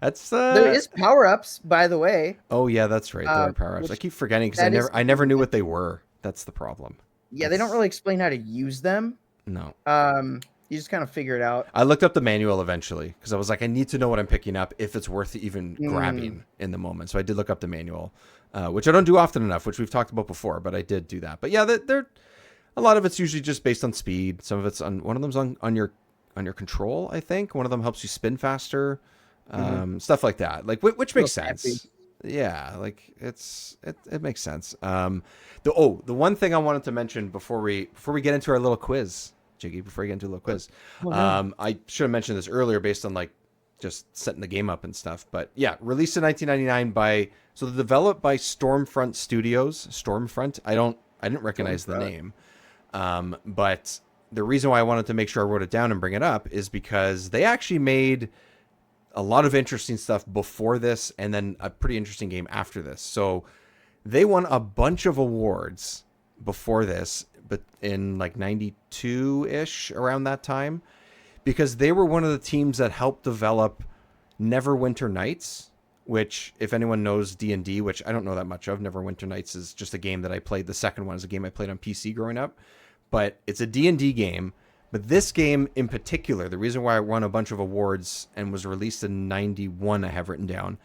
That's there is power ups, by the way. Oh yeah, that's right. There are power ups. I keep forgetting because I never knew what they were. That's the problem. Yeah, they don't really explain how to use them. No. You just kind of figure it out. I looked up the manual eventually because I was like, I need to know what I'm picking up if it's worth even grabbing in the moment. So I did look up the manual, which I don't do often enough, which we've talked about before, but I did do that. But yeah, they're a lot of it's usually just based on speed. Some of it's one of them's on your control, I think. One of them helps you spin faster, stuff like that. Like which makes sense. Happy. Yeah, like it makes sense. The one thing I wanted to mention before we get into our little quiz. Jiggy, before we get into a little quiz. I should have mentioned this earlier based on like just setting the game up and stuff. But yeah, released in 1999 developed by Stormfront Studios. Stormfront. I didn't recognize the name. But the reason why I wanted to make sure I wrote it down and bring it up is because they actually made a lot of interesting stuff before this and then a pretty interesting game after this. So they won a bunch of awards before this, but in like 92-ish, around that time, because they were one of the teams that helped develop Neverwinter Nights, which if anyone knows D&D, which I don't know that much of, Neverwinter Nights is just a game that I played. The second one is a game I played on PC growing up, but it's a D&D game, But this game in particular, the reason why it won a bunch of awards and was released in 91, I have written down,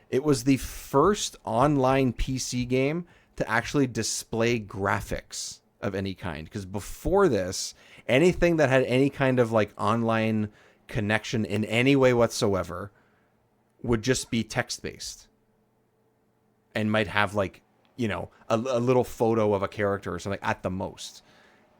it was the first online PC game to actually display graphics of any kind. Because before this, anything that had any kind of like online connection in any way whatsoever would just be text-based and might have like, you know, a little photo of a character or something at the most.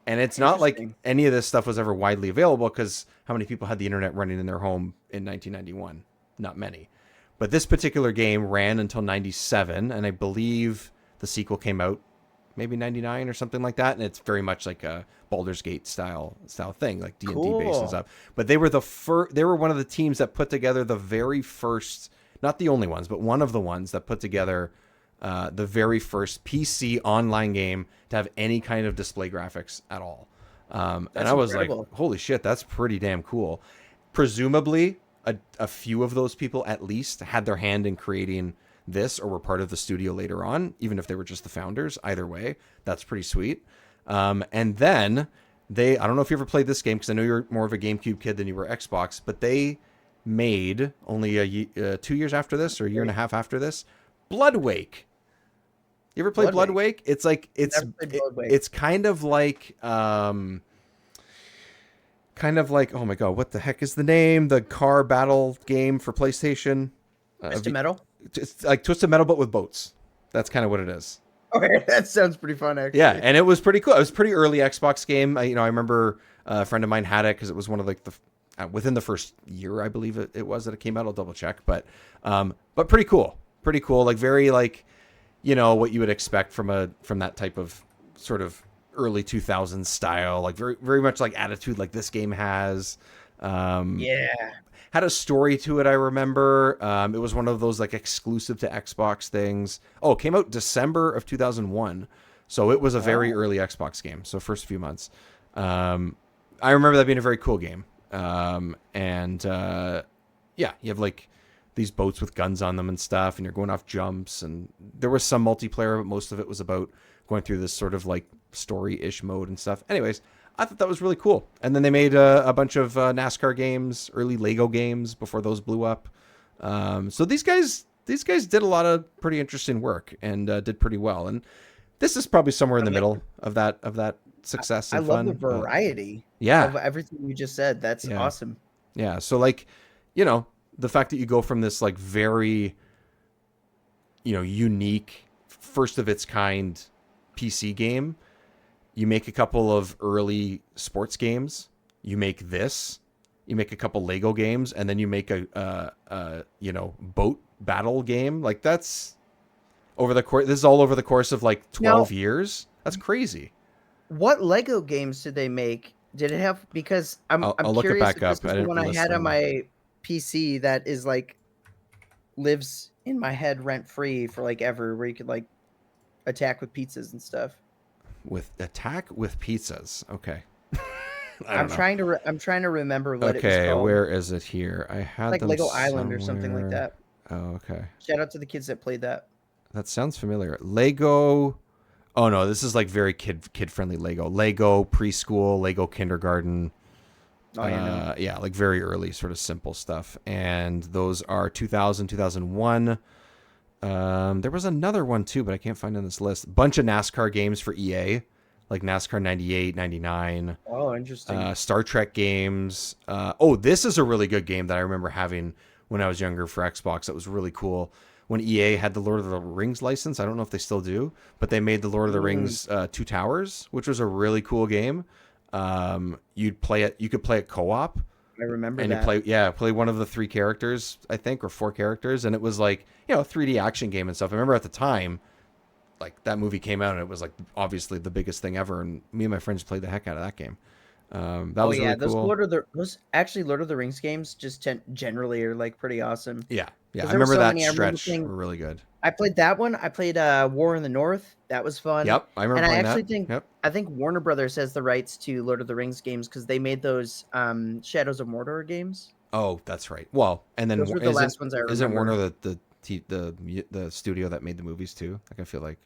And it's not like any of this stuff was ever widely available, because how many people had the internet running in their home in 1991? Not many. But this particular game ran until 97, and I believe the sequel came out maybe 99 or something like that, and it's very much like a Baldur's Gate style thing, like D&D based and stuff. But they were they were one of the teams that put together the very first, not the only ones, but one of the ones that put together the very first PC online game to have any kind of display graphics at all. And I was incredible. Like, holy shit, that's pretty damn cool. Presumably, a few of those people at least had their hand in creating this or were part of the studio later on, even if they were just the founders. Either way, that's pretty sweet. And then I don't know if you ever played this game, because I know you're more of a GameCube kid than you were Xbox, but they made only 2 years after this, or a year and a half after this, Bloodwake. You ever played Bloodwake? It's like it's kind of like oh my god, what the heck is the name? The car battle game for PlayStation. Twisted Metal? It's like Twisted Metal, but with boats. That's kind of what it is. Okay, that sounds pretty fun, actually. Yeah, and it was pretty cool. It was a pretty early Xbox game. I remember a friend of mine had it because it was one of like the within the first year, I believe it was that it came out. I'll double check, but pretty cool. Pretty cool. Like very like, you know, what you would expect from that type of sort of early 2000s style, like very, very much like attitude like this game has. Had a story to it, I remember. It was one of those like exclusive to Xbox things. Oh, it came out December of 2001. So it was a very early Xbox game. So first few months. I remember that being a very cool game. You have like these boats with guns on them and stuff, and you're going off jumps, and there was some multiplayer, but most of it was about going through this sort of like story-ish mode and stuff. Anyways, I thought that was really cool. And then they made a bunch of NASCAR games, early Lego games before those blew up. So these guys did a lot of pretty interesting work and did pretty well. And this is probably somewhere in the middle of that success and fun. I love the variety of everything you just said. That's awesome. Yeah. So like, you know, the fact that you go from this like very, you know, unique, first of its kind PC game, you make a couple of early sports games, you make this, you make a couple Lego games, and then you make a boat battle game. Like that's over the course. This is all over the course of like 12 years. That's crazy. What Lego games did they make? Did it have? Because I'm look curious it back up. This is the one I had on my PC that is like lives in my head rent free for like ever, where you could like attack with pizzas and stuff. With attack with pizzas, okay. I'm trying to remember what it was called. Where is it here? I had like them Lego somewhere. Island or something like that. Oh, okay. Shout out to the kids that played that. That sounds familiar. Lego. Oh no, this is like very kid friendly Lego. Lego preschool, Lego kindergarten. Yeah, like very early sort of simple stuff. And those are 2000, 2001. There was another one too, but I can't find on this list. Bunch of NASCAR games for EA, like NASCAR 98, 99. Oh, interesting. Star Trek games. This is a really good game that I remember having when I was younger for Xbox. That was really cool. When EA had the Lord of the Rings license, I don't know if they still do, but they made the Lord of the Rings Two Towers, which was a really cool game. You'd play it. You could play it co-op. I remember and that. you play one of the 3 characters, I think, or 4 characters, and it was like, you know, a 3D action game and stuff. I remember at the time, like that movie came out and it was like obviously the biggest thing ever, and me and my friends played the heck out of that game. That was really cool. Lord of the Rings games just generally are like pretty awesome. Yeah. I remember that stretch were really good. I played that one. I played War in the North. That was fun. Yep, I remember. And I think Warner Brothers has the rights to Lord of the Rings games because they made those Shadows of Mordor games. Oh, that's right. Well, and then those were the last ones I remember. Isn't Warner the studio that made the movies too? Like I feel like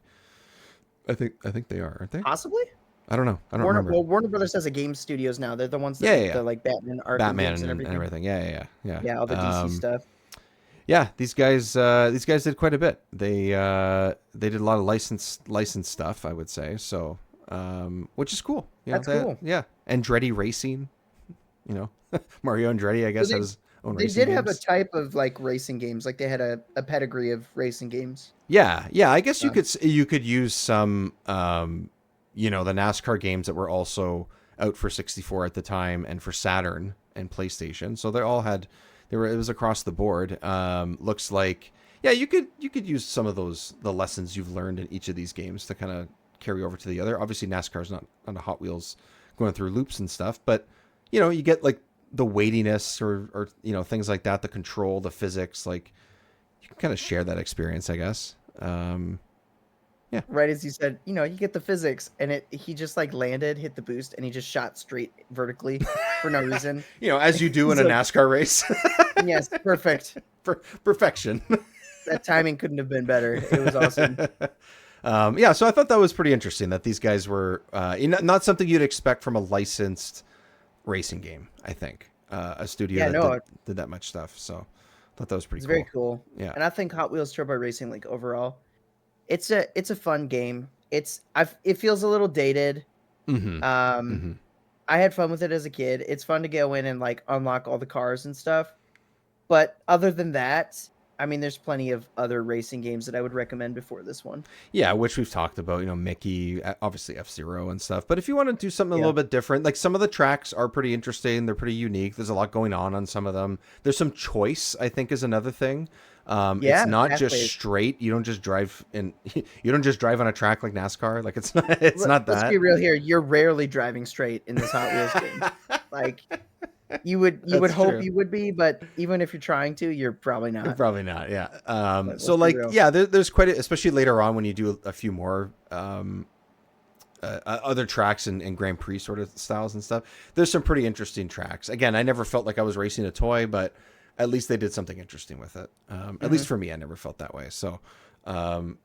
I think they are, aren't they? Possibly. I don't know. I don't remember. Well, Warner Brothers has a game studios now. They're the ones that Yeah, make the like Batman Arkham games and and everything. everything. Yeah. Yeah, all the DC stuff. Yeah, these guys did quite a bit. They did a lot of licensed stuff, I would say. So, which is cool. That's cool. Yeah, Andretti Racing. You know, Mario Andretti, I guess, has his own They racing did have a games. type of like racing games. Like they had a pedigree of racing games. Yeah. I guess you could use some, the NASCAR games that were also out for 64 at the time and for Saturn and PlayStation. So they all had. It was across the board. Looks like, yeah, you could use some of the lessons you've learned in each of these games to kind of carry over to the other. Obviously, NASCAR's not on a Hot Wheels going through loops and stuff, but you get like the weightiness or things like that, the control, the physics. Like you can kind of share that experience, I guess. Yeah. Right as you said, you get the physics, and he just like landed, hit the boost, and he just shot straight vertically for no reason. As you do in a NASCAR race. Yes, perfect. Perfection. That timing couldn't have been better. It was awesome. So I thought that was pretty interesting that these guys were not something you'd expect from a licensed racing game. I think a studio that did that much stuff. So I thought that was pretty cool. Very cool. Yeah, and I think Hot Wheels Turbo Racing, like overall, it's a fun game. It feels a little dated. Mm-hmm. I had fun with it as a kid. It's fun to go in and like unlock all the cars and stuff. But other than that, I mean, there's plenty of other racing games that I would recommend before this one. Yeah, which we've talked about, Mickey, obviously F-Zero and stuff. But if you want to do something a little bit different, like some of the tracks are pretty interesting. They're pretty unique. There's a lot going on some of them. There's some choice, I think, is another thing. It's not just straight. You don't just drive on a track like NASCAR. Like it's not that. Let's be real here. You're rarely driving straight in this Hot Wheels game. Like you would hope true. You would be, but even if you're trying to, you're probably not. You're probably not. Yeah. There's quite especially later on when you do a few more other tracks and Grand Prix sort of styles and stuff. There's some pretty interesting tracks. Again, I never felt like I was racing a toy, but at least they did something interesting with it. At least for me, I never felt that way. So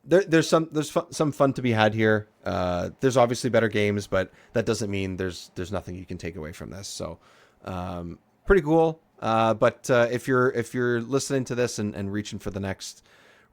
there's some fun to be had here. There's obviously better games, but that doesn't mean there's nothing you can take away from this. So pretty cool. But if you're listening to this and reaching for the next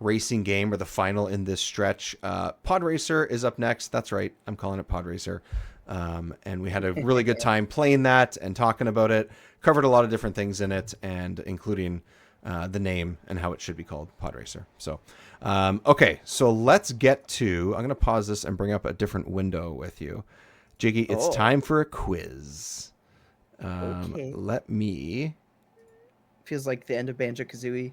racing game or the final in this stretch, Pod Racer is up next. That's right. I'm calling it Pod Racer. And we had a really good time playing that and talking about it. Covered a lot of different things in it, and including the name and how it should be called, Pod Racer. So, okay, so let's get to. I'm going to pause this and bring up a different window with you, Jiggy. It's time for a quiz. Okay. Let me. Feels like the end of Banjo-Kazooie.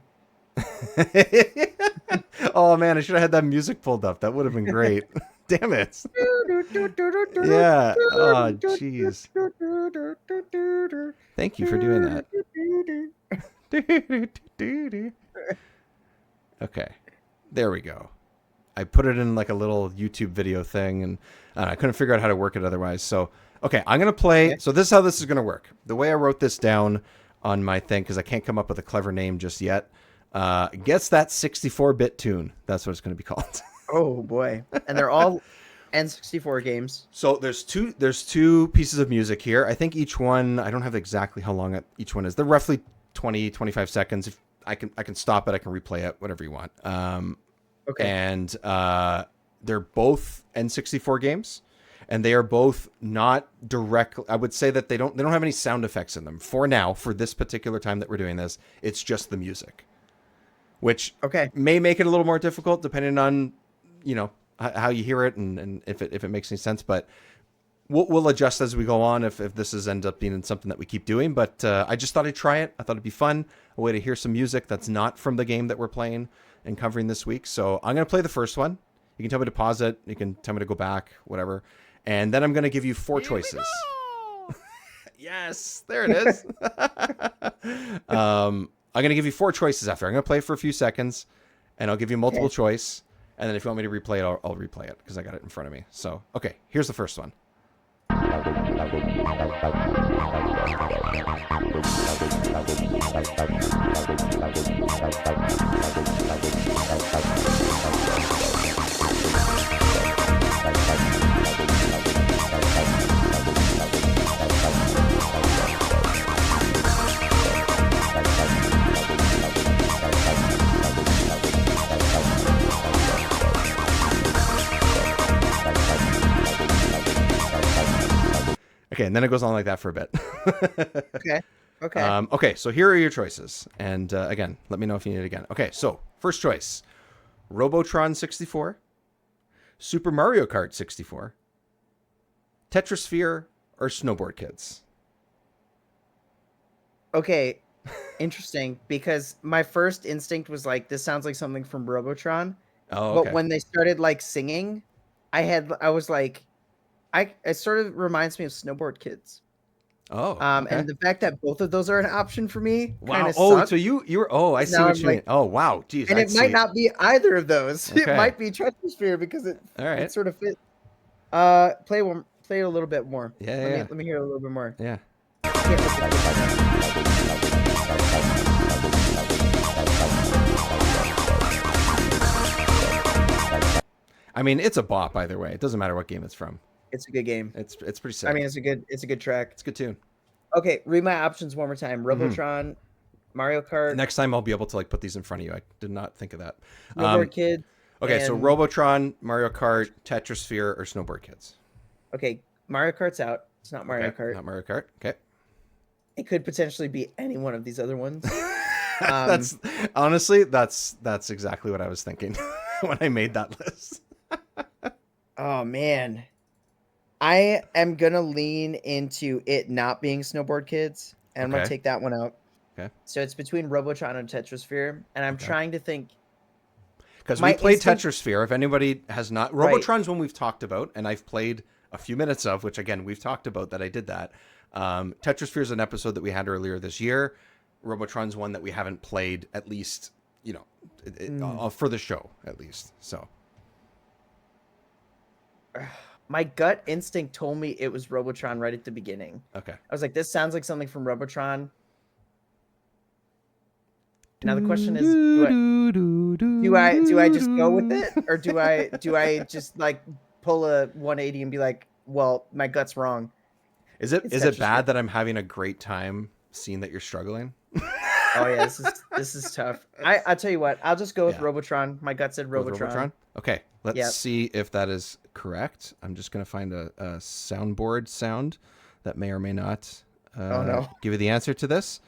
Oh man, I should have had that music pulled up. That would have been great. Damn it. Yeah. Oh, jeez. Thank you for doing that. Okay. There we go. I put it in like a little YouTube video thing, and I couldn't figure out how to work it otherwise. So, okay, I'm going to play. Okay. So this is how this is going to work. The way I wrote this down on my thing, because I can't come up with a clever name just yet, gets that 64-bit tune. That's what it's going to be called. Oh boy. And they're all N64 games. So there's two pieces of music here. I think each one, I don't have exactly how long each one is. They're roughly 20, 25 seconds. If I can stop it, I can replay it, whatever you want. Okay. And they're both N64 games, and they are both not directly. I would say that they don't have any sound effects in them for now. For this particular time that we're doing this, it's just the music, which may make it a little more difficult depending on how you hear it and if it makes any sense. But we'll adjust as we go on if this ends up being something that we keep doing. But I just thought I'd try it. I thought it'd be fun, a way to hear some music that's not from the game that we're playing and covering this week. So I'm going to play the first one. You can tell me to pause it. You can tell me to go back, whatever. And then I'm going to give you four choices. Yes, there it is. I'm going to give you four choices after. I'm going to play it for a few seconds, and I'll give you multiple choice. And then if you want me to replay it, I'll replay it because I got it in front of me. So, okay, here's the first one. and then it goes on like that for a bit. Okay. Okay. Okay, so here are your choices. And again, let me know if you need it again. Okay, so first choice, Robotron 64, Super Mario Kart 64, Tetrasphere, or Snowboard Kids. Okay. Interesting, because my first instinct was like, this sounds like something from Robotron. Oh, But okay. when they started like singing, I was like, it sort of reminds me of Snowboard Kids. Oh, okay. And the fact that both of those are an option for me kind Wow. of Oh, sucks. so you're. Oh, I see Now what I'm you mean. like, Oh, wow. Geez, and I it might see. not be either of those. It Okay. might be Tetrasphere because it All right. it sort of fits. Play it a little bit more. Yeah. Let me hear a little bit more. Yeah. Can't listen to it. I mean, it's a bop either way. It doesn't matter what game it's from. It's a good game. It's pretty sick. I mean, it's a good track. It's a good tune. Okay, read my options one more time. Robotron, Mario Kart, Next time I'll be able to like put these in front of you. I did not think of that. Snowboard Kids. Okay, so and- Robotron, Mario Kart, Tetrasphere, or Snowboard Kids. Okay, Mario Kart's out. It's not Mario Okay, Kart. not Mario Kart. Okay. It could potentially be any one of these other ones. That's honestly that's exactly what I was thinking when I made that list. Oh man. I am gonna lean into it not being Snowboard Kids, and I'm gonna Okay. take that one out. Okay. So it's between Robotron and Tetrasphere, and I'm trying to think. Because My we played instinct- Tetrasphere. If anybody has not, Right. Robotron's one we've talked about, and I've played a few minutes of, which again we've talked about that I did that. Tetrasphere is an episode that we had earlier this year. Robotron's one that we haven't played, at least for the show at least. So My gut instinct told me it was Robotron right at the beginning. okay. I was like, this sounds like something from Robotron. Now the question is, do I just go with it, or do I just like pull a 180 and be like, well, my gut's wrong? Is it Tetrasphere. bad that I'm having a great time seeing that you're struggling? Oh yeah, this is tough. I'll tell you what, I'll just go with Yeah. Robotron. My gut said With Robotron. Okay, let's Yep. see if that is correct. I'm just gonna find a soundboard sound that may or may not Oh, no. give you the answer to this.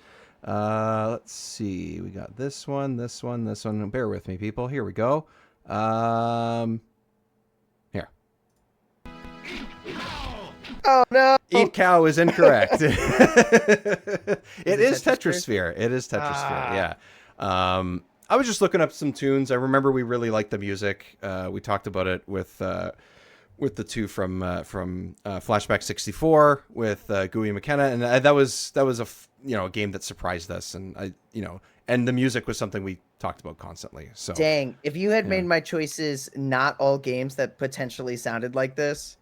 Let's see. We got this one, this one, this one. Bear with me, people. Here we go. Here. Oh no! Eat cow is incorrect. It is it Tetrasphere? Tetrasphere. It is Tetrasphere. Ah. Yeah. I was just looking up some tunes. I remember we really liked the music. We talked about it with the two from Flashback 64 with Gooey McKenna, and that was a game that surprised us, and and the music was something we talked about constantly. So Dang! If you had Yeah. made my choices not all games that potentially sounded like this,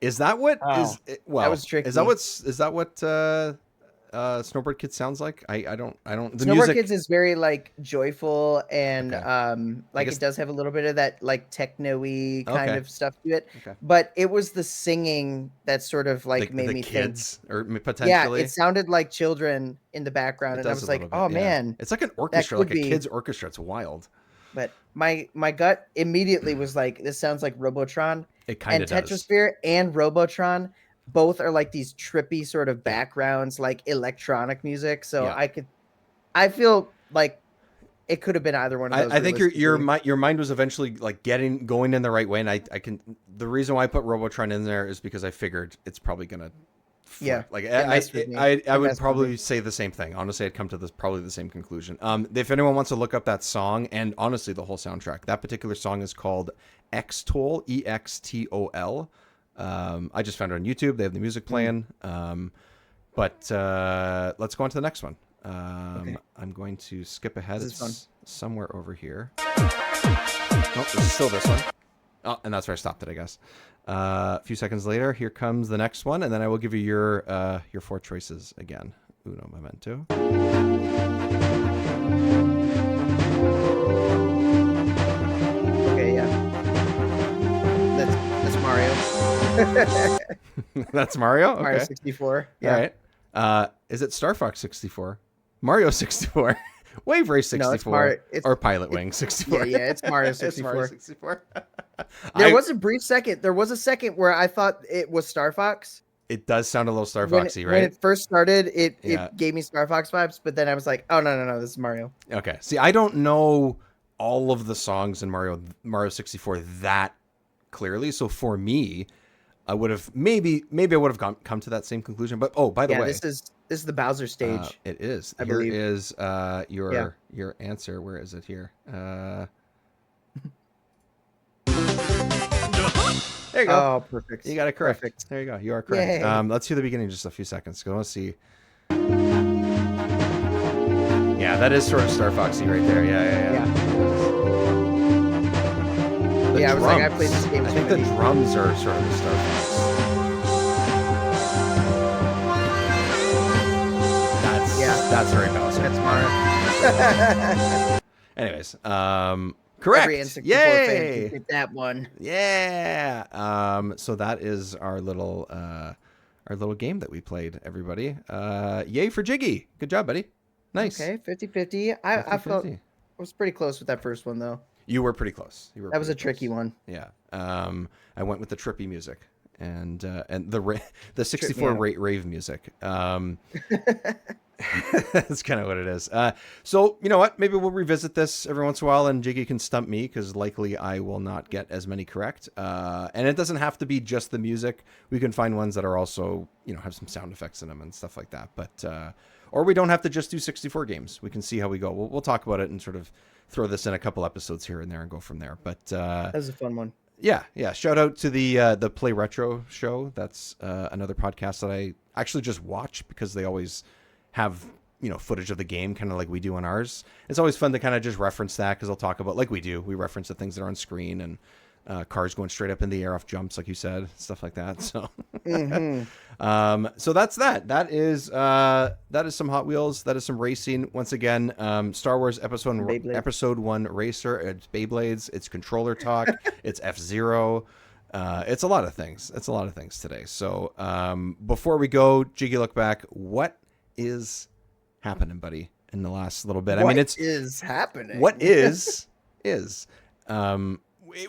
is that what Oh, is well? that was tricky. Is that what Snowboard Kids sounds like? I don't. The Snowboard music. Kids is very like joyful and Okay. like guess- it does have a little bit of that like techno-y kind Okay. of stuff to it. Okay. But it was the singing that sort of like made the me kids or think. potentially. Yeah, it sounded like children in the background, It and I does was a like, little bit, "Oh yeah. man!" It's like an orchestra, could like a be. kid's orchestra. It's wild. But my gut immediately was like, "This sounds like Robotron." It kind And of does. Tetrasphere and Robotron both are like these trippy sort of backgrounds, like electronic music. So Yeah. I feel like it could have been either one of those. I think your realistically. mind was eventually like going in the right way, and I can. The reason why I put Robotron in there is because I figured it's probably gonna. Yeah, like it messed with me. I It would messed with probably me. say the same thing. Honestly, I'd come to probably the same conclusion. If anyone wants to look up that song and honestly the whole soundtrack, that particular song is called Extol, EXTOL. I just found it on YouTube. They have the music playing. But let's go on to the next one. Okay. I'm going to skip ahead. This is fun. It's somewhere over here. Nope, this is still this one. Oh, and that's where I stopped it, I guess. A few seconds later, here comes the next one, and then I will give you your 4 choices again. Uno momento. Okay, yeah. That's Mario. That's Mario? Okay. Mario 64. Yeah. All right. Is it Star Fox 64? Mario 64? Wave Race 64? No, it's Mario. Or Pilot Wing Yeah, 64? yeah, it's Mario It's 64. Mario 64. There was a brief second. There was a second where I thought it was Star Fox. It does sound a little Star When Foxy, when right? it first started, it Yeah. gave me Star Fox vibes, but then I was like, oh no, this is Mario. Okay. See, I don't know all of the songs in Mario 64 that clearly. So for me, I would have maybe I would have come to that same conclusion. But oh, by the Yeah, way, this is the Bowser stage, it is. I Here believe. is Yeah. your answer. Where is it here? There you go. Oh, perfect. You got it correct. Perfect. There you go. You are correct. Yay. Let's hear the beginning in just a few seconds. Go, let's see. Yeah, that is sort of Star Foxy right there. Yeah. The Yeah, I was like, I drums. played this game I too think the many. drums are sort of the Star Fox. That's very Bowser. That's Mario. Anyways, correct. Every N64 fan Yay! can get that one. Yeah. So that is our little game that we played, everybody. Yay for Jiggy. Good job, buddy. Nice. Okay, 50-50. I felt 50-50. I was pretty close with that first one though. You were pretty close. That was a tricky one. Yeah. I went with the trippy music and the 64 rave music. That's kind of what it is. So you know what? Maybe we'll revisit this every once in a while, and Jiggy can stump me because likely I will not get as many correct. And it doesn't have to be just the music. We can find ones that are also have some sound effects in them and stuff like that. But or we don't have to just do 64 games. We can see how we go. We'll talk about it and sort of throw this in a couple episodes here and there and go from there. But that was a fun one. Yeah. Shout out to the Play Retro show. That's another podcast that I actually just watch because they always have footage of the game, kind of like we do on ours. It's always fun to kind of just reference that because they'll talk about, like we do, we reference the things that are on screen and cars going straight up in the air off jumps, like you said, stuff like that. So, so that's that. That is some Hot Wheels. That is some racing. Once again, Star Wars Episode 1 Racer. It's Beyblades. It's controller talk. It's F-Zero. It's a lot of things. It's a lot of things today. So before we go, Jiggy, look back. What is happening, buddy, in the last little bit? What is happening? What is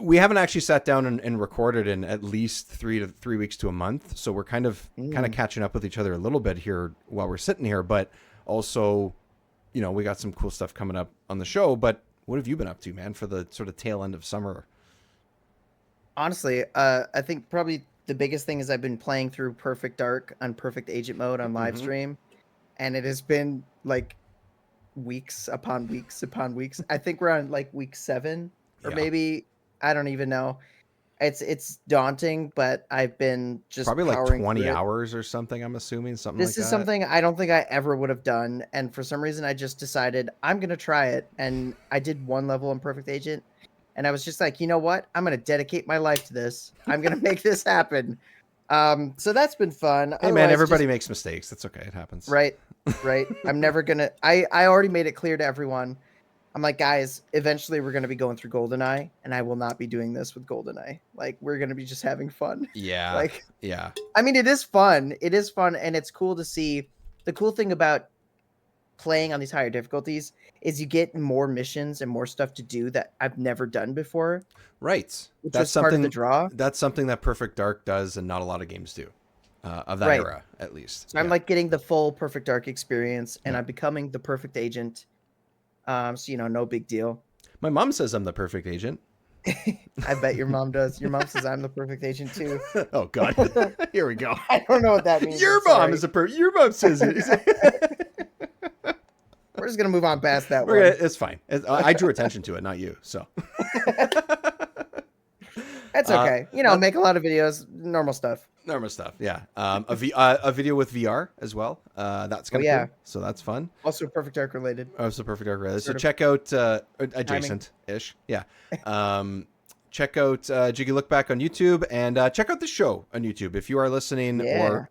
we haven't actually sat down and recorded in at least 3 weeks to a month, so we're kind of catching up with each other a little bit here while we're sitting here, but also we got some cool stuff coming up on the show. But what have you been up to, man, for the sort of tail end of summer? Honestly, I think probably the biggest thing is I've been playing through Perfect Dark on Perfect Agent mode on live stream, and it has been like weeks upon weeks upon weeks. I think we're on like week 7 or maybe, I don't even know. It's daunting, but I've been just probably like 20 hours or something. I'm assuming something like that. This is something I don't think I ever would have done, and for some reason I just decided I'm gonna try it, and I did one level in Perfect Agent, and I was just like, you know what? I'm gonna dedicate my life to this. I'm gonna make this happen. So that's been fun. Hey man, everybody makes mistakes. That's okay. It happens. Right. I'm never gonna. I already made it clear to everyone. I'm like, guys, eventually we're gonna be going through GoldenEye, and I will not be doing this with GoldenEye. Like, we're gonna be just having fun. Yeah. Like, yeah. I mean, it is fun. It is fun, and it's cool to see. The cool thing about playing on these higher difficulties is you get more missions and more stuff to do that I've never done before. Right. That's something, part of the draw. That's something that Perfect Dark does, and not a lot of games do. Of that era, at least. So I'm like getting the full Perfect Dark experience, and I'm becoming the perfect agent. So no big deal. My mom says I'm the perfect agent. I bet your mom does. Your mom says I'm the perfect agent too. Oh God, here we go. I don't know what that means. Your mom is your mom says it. We're just gonna move on past that one. It's fine. I drew attention to it, not you. So that's okay. Make a lot of videos, normal stuff. Normal stuff, yeah. A video with VR as well. That's kind of cool. So that's fun. Also Perfect Dark related. Also Perfect Dark related. So check out adjacent-ish. Yeah. Check out Jiggy Look Back on YouTube, and check out the show on YouTube if you are listening or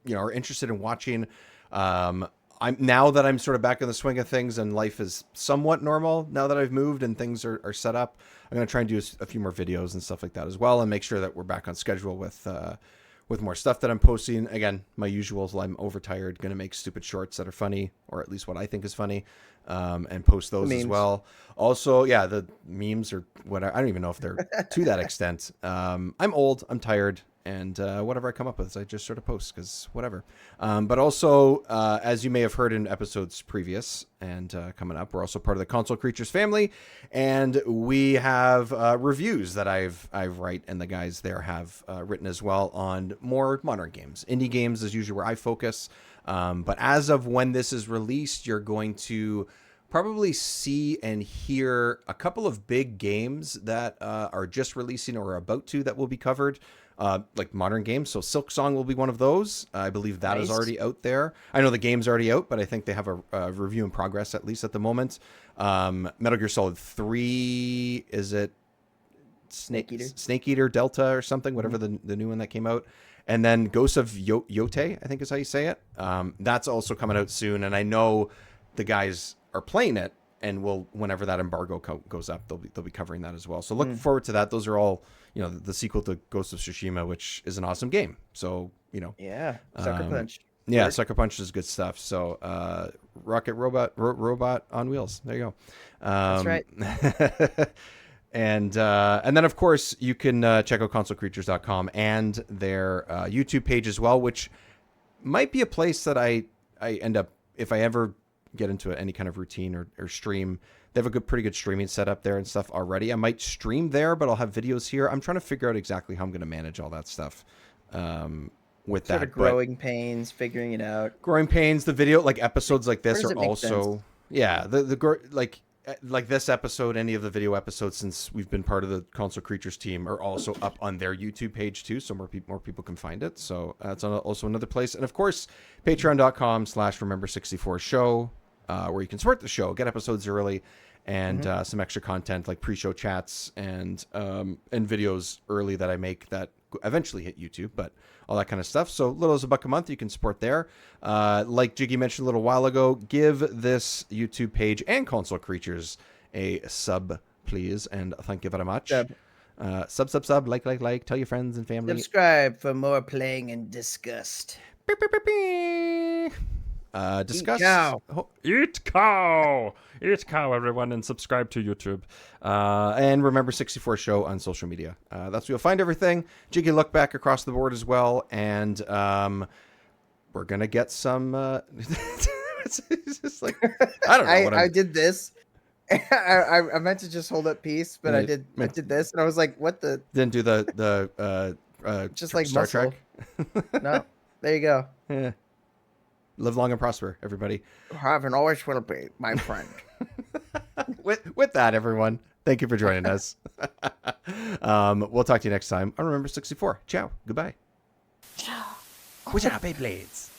are interested in watching. Now that I'm sort of back in the swing of things and life is somewhat normal now that I've moved and things are set up, I'm going to try and do a few more videos and stuff like that as well, and make sure that we're back on schedule with more stuff that I'm posting. Again, my usuals. I'm overtired. Going to make stupid shorts that are funny, or at least what I think is funny, and post those as well. Also, the memes or whatever. I don't even know if they're to that extent. I'm old. I'm tired. and whatever I come up with, I just sort of post because whatever. But also, as you may have heard in episodes previous and coming up, we're also part of the Console Creatures family, and we have reviews that I write and the guys there have written as well on more modern games. Indie games is usually where I focus, but as of when this is released, you're going to probably see and hear a couple of big games that are just releasing or are about to that will be covered, like modern games. So Silksong will be one of those. I believe that is already out there. I know the game's already out, but I think they have a review in progress, at least at the moment. Metal Gear Solid 3, is it Snake Eater Delta or something, whatever the new one that came out. And then Ghosts of Yote, I think is how you say it. That's also coming out soon. And I know the guys are playing it, and will, whenever that embargo goes up, they'll be covering that as well. So look forward to that. Those are all, the sequel to Ghost of Tsushima, which is an awesome game. So yeah, Sucker Punch. Yeah, Sucker Punch is good stuff. So Rocket Robot on wheels. There you go. That's right. And then of course you can check out consolecreatures.com and their YouTube page as well, which might be a place that I end up, if I ever get into any kind of routine or stream. They have a pretty good streaming setup there and stuff already. I might stream there, but I'll have videos here. I'm trying to figure out exactly how I'm going to manage all that stuff with sort that. Of growing pains, figuring it out. Growing pains, the video, like episodes like this are also, yeah, like this episode, any of the video episodes since we've been part of the Console Creatures team are also up on their YouTube page too, so more people can find it. So that's also another place. And of course, patreon.com/remember64show, where you can support the show, get episodes early, and some extra content like pre-show chats and videos early that I make that eventually hit YouTube, but all that kind of stuff. So little as $1 a month, you can support there. Like Jiggy mentioned a little while ago, give this YouTube page and Console Creatures a sub, please, and thank you very much. Sub, like, tell your friends and family. Subscribe for more playing and disgust. Discuss. Eat cow, everyone, and subscribe to YouTube. And remember 64 Show on social media. That's where you'll find everything. Jiggy look back across the board as well, and we're gonna get some. It's just like I don't know. I did this. I meant to just hold up peace, but I did this, and I was like, "What the?" Didn't do the just like Star muscle. Trek. No, there you go. Yeah. Live long and prosper, everybody. Heaven always will be, my friend. with that, everyone, thank you for joining us. We'll talk to you next time on Remember 64. Ciao. Goodbye. Ciao. Good job, Beyblades.